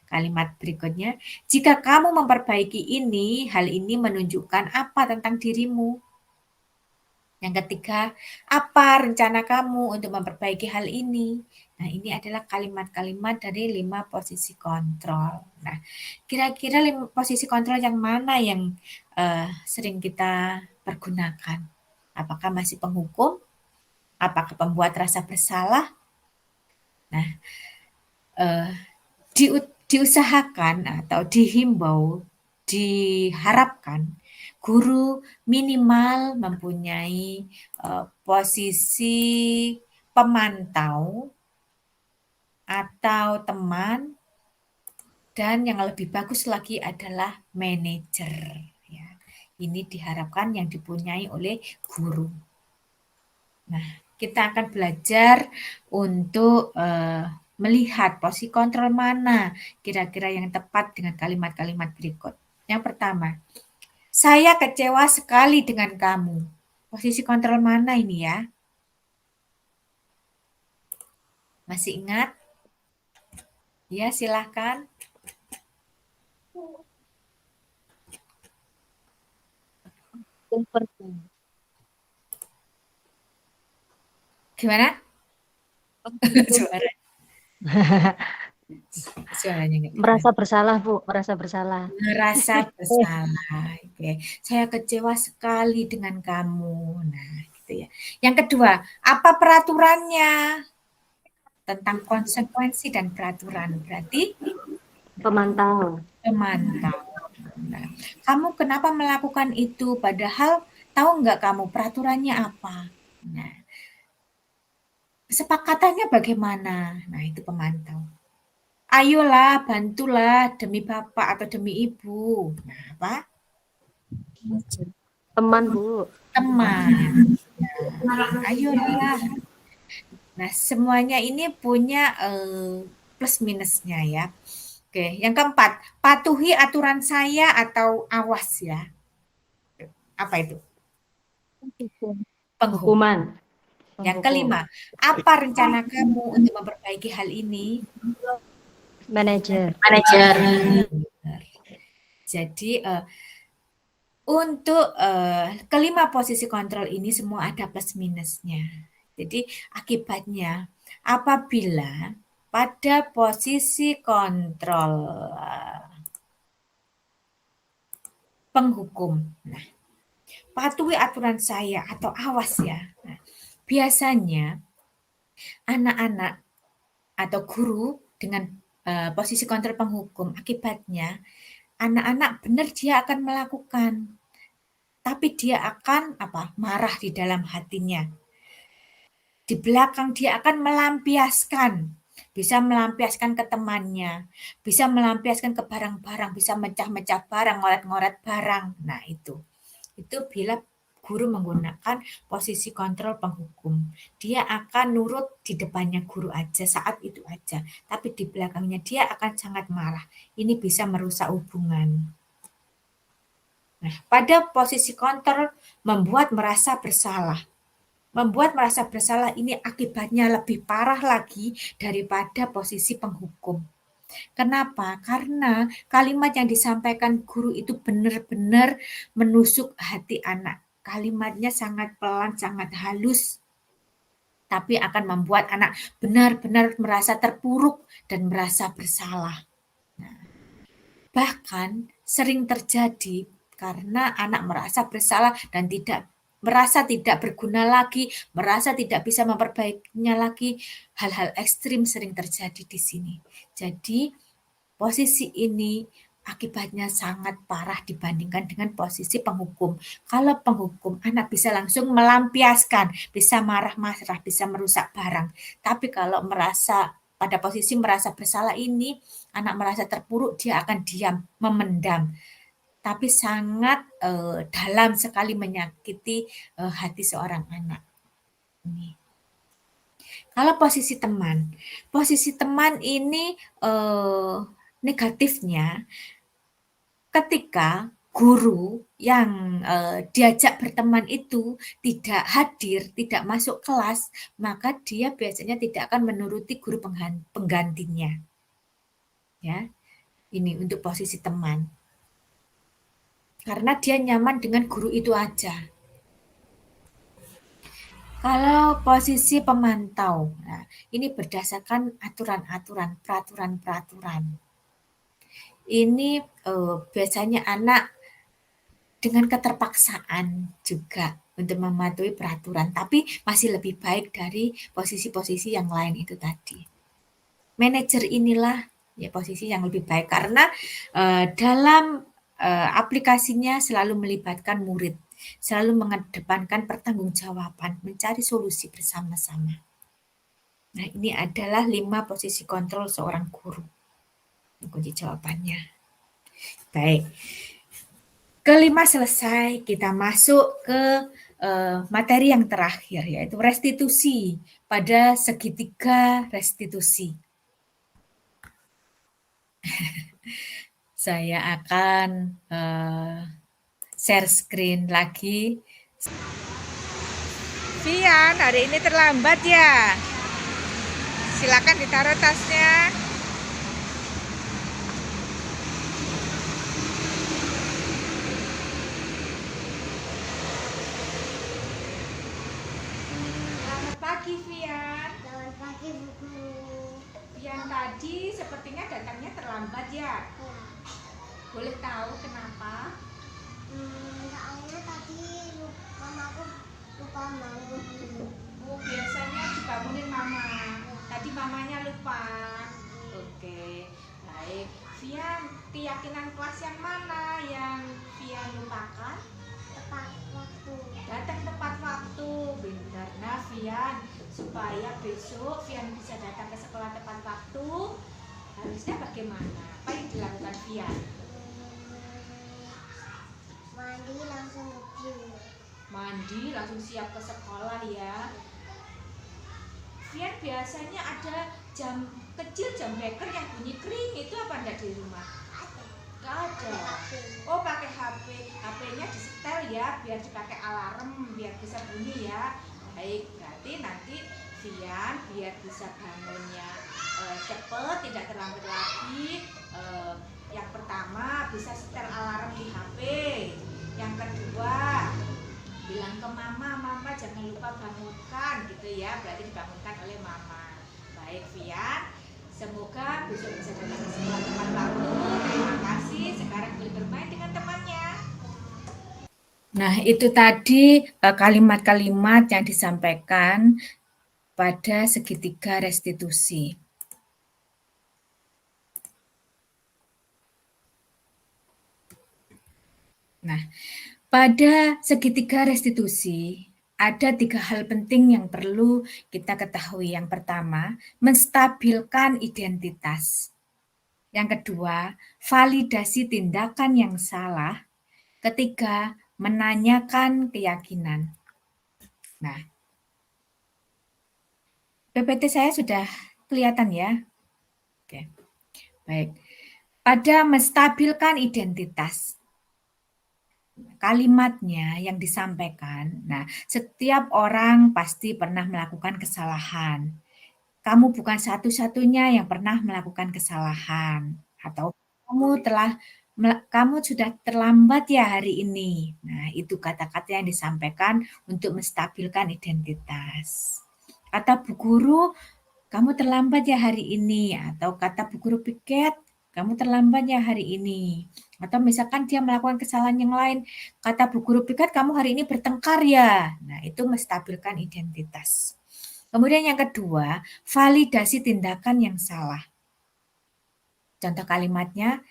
Kalimat berikutnya, jika kamu memperbaiki ini, hal ini menunjukkan apa tentang dirimu? Yang ketiga, apa rencana kamu untuk memperbaiki hal ini? Nah, ini adalah kalimat-kalimat dari 5 posisi kontrol. Nah, kira-kira 5 posisi kontrol yang mana yang sering kita pergunakan? Apakah masih penghukum? Apakah pembuat rasa bersalah? Nah, diusahakan atau dihimbau, diharapkan guru minimal mempunyai posisi pemantau atau teman, dan yang lebih bagus lagi adalah manajer. Ya, ini diharapkan yang dipunyai oleh guru. Nah, kita akan belajar untuk melihat posisi kontrol mana kira-kira yang tepat dengan kalimat-kalimat berikut. Yang pertama, saya kecewa sekali dengan kamu. Posisi kontrol mana ini ya? Masih ingat? Ya, silahkan. Gimana? Suara. Suaranya nggak Merasa bersalah, Bu. Merasa bersalah. Merasa bersalah. Oke. Saya kecewa sekali dengan kamu. Nah, gitu ya. Yang kedua, apa peraturannya? Tentang konsekuensi dan peraturan. Berarti Pemantau. pemantau. Nah, kamu kenapa melakukan itu? Padahal tahu nggak kamu peraturannya apa? Nah, kesepakatannya bagaimana? Nah, itu pemantau. Ayolah, bantulah demi bapak atau demi ibu. Nah, apa? Teman, Bu. Teman. Nah, ayolah. Nah, semuanya ini punya plus minusnya ya. Oke, yang keempat, patuhi aturan saya atau awas ya. Apa itu? Penghukum. Hukuman. Yang kelima, apa rencana kamu untuk memperbaiki hal ini? Manajer. Jadi untuk kelima posisi kontrol ini semua ada plus minusnya. Jadi akibatnya apabila pada posisi kontrol penghukum, nah, patuhi aturan saya atau awas ya. Nah, biasanya anak-anak atau guru dengan posisi kontrol penghukum, akibatnya anak-anak benar dia akan melakukan, tapi dia akan marah di dalam hatinya. Di belakang dia akan melampiaskan, bisa melampiaskan ke temannya, bisa melampiaskan ke barang-barang, bisa mecah-mecah barang, ngoret-ngoret barang. Nah itu bila guru menggunakan posisi kontrol penghukum. Dia akan nurut di depannya guru aja saat itu aja, tapi di belakangnya dia akan sangat marah. Ini bisa merusak hubungan. Nah, pada posisi kontrol membuat merasa bersalah. Membuat merasa bersalah ini akibatnya lebih parah lagi daripada posisi penghukum. Kenapa? Karena kalimat yang disampaikan guru itu benar-benar menusuk hati anak. Kalimatnya sangat pelan, sangat halus, tapi akan membuat anak benar-benar merasa terpuruk dan merasa bersalah. Nah, bahkan sering terjadi karena anak merasa bersalah dan merasa tidak berguna lagi, merasa tidak bisa memperbaikinya lagi. Hal-hal ekstrim sering terjadi di sini. Jadi posisi ini akibatnya sangat parah dibandingkan dengan posisi penghukum. Kalau penghukum, anak bisa langsung melampiaskan, bisa marah-marah, bisa merusak barang. Tapi kalau pada posisi merasa bersalah ini, anak merasa terpuruk, dia akan diam, memendam. Tapi sangat dalam sekali menyakiti hati seorang anak. Ini. Kalau posisi teman ini negatifnya ketika guru yang diajak berteman itu tidak hadir, tidak masuk kelas, maka dia biasanya tidak akan menuruti guru penggantinya. Ya, ini untuk posisi teman. Karena dia nyaman dengan guru itu aja. Kalau posisi pemantau, nah, ini berdasarkan aturan-aturan, peraturan-peraturan. Ini biasanya anak dengan keterpaksaan juga untuk mematuhi peraturan, tapi masih lebih baik dari posisi-posisi yang lain itu tadi. Manajer inilah ya posisi yang lebih baik karena dalam aplikasinya selalu melibatkan murid, selalu mengedepankan pertanggungjawaban, mencari solusi bersama-sama. Nah, ini adalah 5 posisi kontrol seorang guru. Kunci jawabannya. Baik. Kelima selesai, kita masuk ke materi yang terakhir, yaitu restitusi pada segitiga restitusi. Saya akan share screen lagi. Vian, hari ini terlambat ya. Silakan ditaruh tasnya. Selamat pagi, Vian. Selamat pagi, Bu Guru. Vian tadi sepertinya datangnya terlambat ya. Ya. Boleh tahu kenapa? Soalnya tadi mamaku lupa bangun. Oh, biasanya dibangunin mama. Tadi mamanya lupa. Oke, baik. Vian, keyakinan kelas yang mana yang Vian lupakan? Tepat waktu. Datang tepat waktu. Benar, nah Vian, supaya besok Vian bisa datang ke sekolah tepat waktu, harusnya bagaimana? Apa yang dilakukan Vian? Mandi langsung pergi. Mandi langsung siap ke sekolah ya. Vian biasanya ada jam kecil, jam beker yang bunyi kering, itu apa enggak di rumah? Nggak ada. Oh, pakai HP. HP-nya disetel ya, biar dipakai alarm, biar bisa bunyi ya. Baik, berarti nanti Vian biar bisa bangunnya cepet, tidak terlambat lagi. Yang pertama bisa setel alarm di HP. Yang kedua bilang ke mama jangan lupa bangunkan gitu ya, berarti dibangunkan oleh mama. Baik Vian, semoga besok bisa dapat sekolah teman waktu. Terima kasih. Sekarang boleh bermain dengan temannya. Nah, itu tadi kalimat-kalimat yang disampaikan pada segitiga restitusi. Nah, pada segitiga restitusi ada 3 hal penting yang perlu kita ketahui. Yang pertama, menstabilkan identitas. Yang kedua, validasi tindakan yang salah. Ketiga, menanyakan keyakinan. Nah, PPT saya sudah kelihatan ya? Oke, baik. Pada menstabilkan identitas, kalimatnya yang disampaikan, nah setiap orang pasti pernah melakukan kesalahan. Kamu bukan satu-satunya yang pernah melakukan kesalahan, atau kamu sudah terlambat ya hari ini. Nah, itu kata-kata yang disampaikan untuk menstabilkan identitas. Kata Bu Guru, kamu terlambat ya hari ini, atau kata Bu Guru Piket, kamu terlambat ya hari ini. Atau misalkan dia melakukan kesalahan yang lain, kata Bu Guru Piket, kamu hari ini bertengkar ya. Nah, itu menstabilkan identitas. Kemudian yang kedua, validasi tindakan yang salah. Contoh kalimatnya,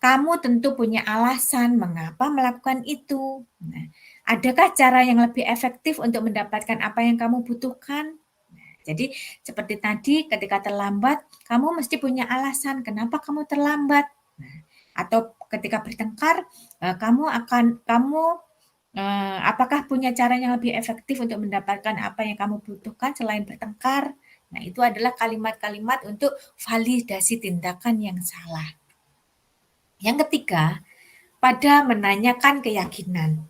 kamu tentu punya alasan mengapa melakukan itu. Nah, adakah cara yang lebih efektif untuk mendapatkan apa yang kamu butuhkan? Jadi seperti tadi ketika terlambat, kamu mesti punya alasan kenapa kamu terlambat. Nah, atau ketika bertengkar, apakah punya cara yang lebih efektif untuk mendapatkan apa yang kamu butuhkan selain bertengkar? Nah, itu adalah kalimat-kalimat untuk validasi tindakan yang salah. Yang ketiga, pada menanyakan keyakinan.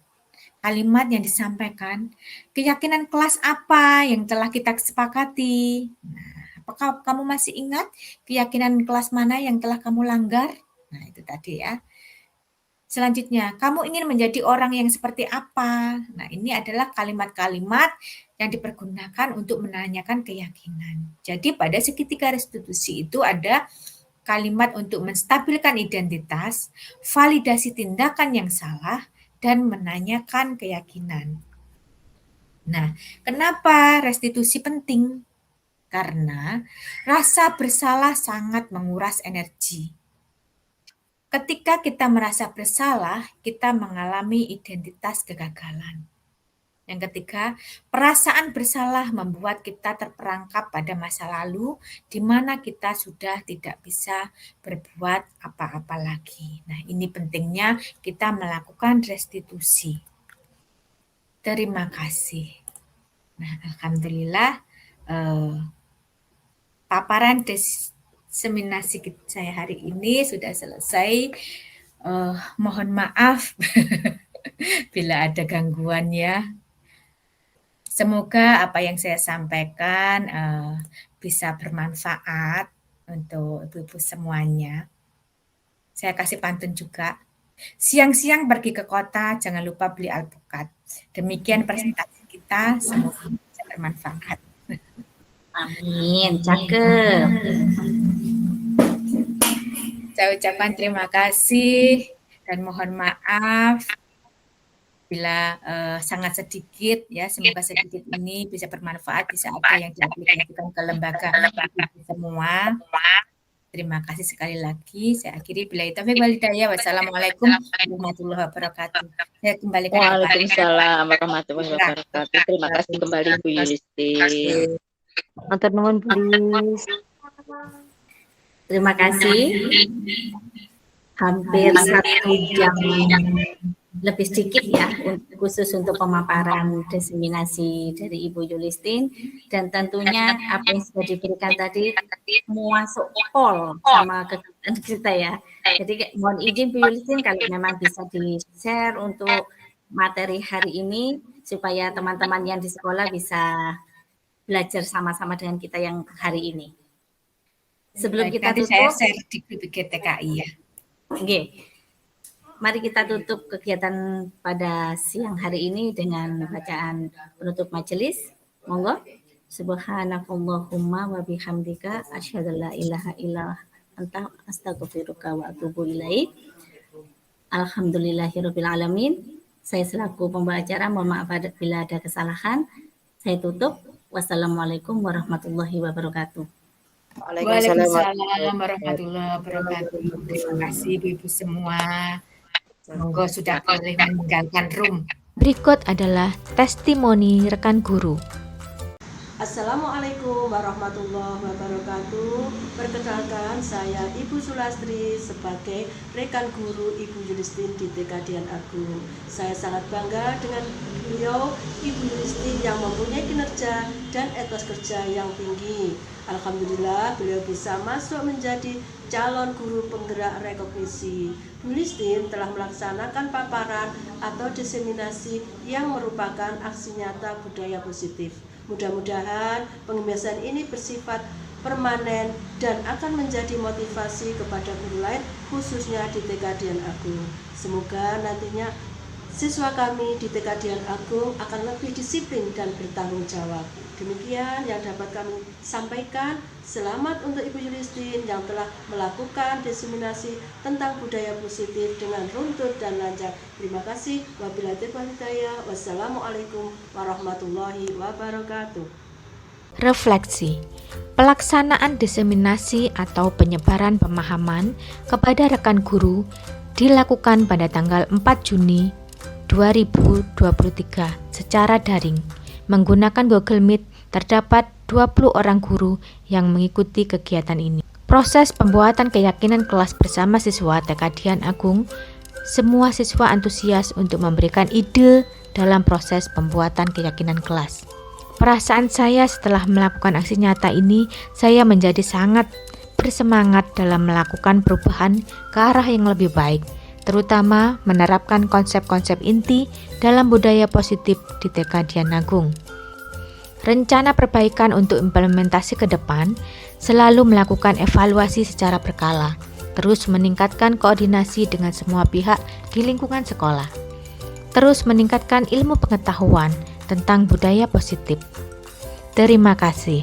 Kalimat yang disampaikan, keyakinan kelas apa yang telah kita sepakati? Nah, apakah kamu masih ingat keyakinan kelas mana yang telah kamu langgar? Nah, itu tadi ya. Selanjutnya, kamu ingin menjadi orang yang seperti apa? Nah, ini adalah kalimat-kalimat yang dipergunakan untuk menanyakan keyakinan. Jadi, pada segitiga restitusi itu ada kalimat untuk menstabilkan identitas, validasi tindakan yang salah, dan menanyakan keyakinan. Nah, kenapa restitusi penting? Karena rasa bersalah sangat menguras energi. Ketika kita merasa bersalah, kita mengalami identitas kegagalan. Yang ketiga, perasaan bersalah membuat kita terperangkap pada masa lalu di mana kita sudah tidak bisa berbuat apa-apa lagi. Nah, ini pentingnya kita melakukan restitusi. Terima kasih. Nah, alhamdulillah paparan diseminasi saya hari ini sudah selesai. Mohon maaf bila ada gangguan ya. Semoga apa yang saya sampaikan bisa bermanfaat untuk ibu-ibu semuanya. Saya kasih pantun juga. Siang-siang pergi ke kota, jangan lupa beli alpukat. Demikian presentasi kita, semoga bisa bermanfaat. Amin, cakep. Saya ucapkan terima kasih dan mohon maaf bila sangat sedikit ya, semoga sedikit ini bisa bermanfaat, bisa ada yang diaplikasikan ke lembaga semua. Terima kasih sekali lagi. Saya akhiri billahi taufiq wal hidayah. Wassalamualaikum warahmatullahi wabarakatuh. Saya kembalikan Waalaikumsalam warahmatullahi wabarakatuh. Terima kasih kembali Bu Yulisti. Matur nuwun Bu Lis. Terima kasih. Hampir 1 jam lebih sedikit ya untuk khusus untuk pemaparan diseminasi dari Ibu Yulistin, dan tentunya apa yang sudah diberikan tadi masuk pol sama kegiatan kita ya. Jadi mohon izin Bu Yulistin kalau memang bisa di-share untuk materi hari ini supaya teman-teman yang di sekolah bisa belajar sama-sama dengan kita yang hari ini. Sebelum Baik, kita nanti saya tutup, share di grup GTKI ya. oke. Mari kita tutup kegiatan pada siang hari ini dengan bacaan penutup majelis. Monggo. Subhanakallahumma wa bihamdika asyhadu an la ilaha illa anta astaghfiruka wa atubu ilaik. Alhamdulillahirabbil alamin. Saya selaku pembawa acara mohon maaf bila ada kesalahan. Saya tutup. Wassalamualaikum warahmatullahi wabarakatuh. Waalaikumsalam warahmatullahi wabarakatuh. Terima kasih Ibu-ibu semua. Monggo sudah boleh meninggalkan room. Berikut adalah testimoni rekan guru. Assalamualaikum warahmatullahi wabarakatuh. Perkenalkan, saya Ibu Sulastri sebagai rekan guru Ibu Yulistin di TK Dian Agung. Saya sangat bangga dengan beliau, Ibu Yulistin, yang mempunyai kinerja dan etos kerja yang tinggi. Alhamdulillah beliau bisa masuk menjadi calon guru penggerak rekognisi. Bu Yulistin telah melaksanakan paparan atau diseminasi yang merupakan aksi nyata budaya positif. Mudah-mudahan pembiasaan ini bersifat permanen dan akan menjadi motivasi kepada guru lain khususnya di TK Dian Agung. Semoga nantinya siswa kami di TK Dian Agung akan lebih disiplin dan bertanggung jawab. Demikian yang dapat kami sampaikan. Selamat untuk Ibu Yulistin yang telah melakukan diseminasi tentang budaya positif dengan runtut dan lancar. Terima kasih. Wabillahi taufiq hidayah. Wassalamualaikum warahmatullahi wabarakatuh. Refleksi. Pelaksanaan diseminasi atau penyebaran pemahaman kepada rekan guru dilakukan pada tanggal 4 Juni 2023 secara daring. Menggunakan Google Meet, terdapat 20 orang guru yang mengikuti kegiatan ini. Proses pembuatan keyakinan kelas bersama siswa TK Dian Agung, semua siswa antusias untuk memberikan ide dalam proses pembuatan keyakinan kelas. Perasaan saya setelah melakukan aksi nyata ini, saya menjadi sangat bersemangat dalam melakukan perubahan ke arah yang lebih baik, terutama menerapkan konsep-konsep inti dalam budaya positif di TK Dian Agung. Rencana perbaikan untuk implementasi ke depan selalu melakukan evaluasi secara berkala, terus meningkatkan koordinasi dengan semua pihak di lingkungan sekolah, terus meningkatkan ilmu pengetahuan tentang budaya positif. Terima kasih.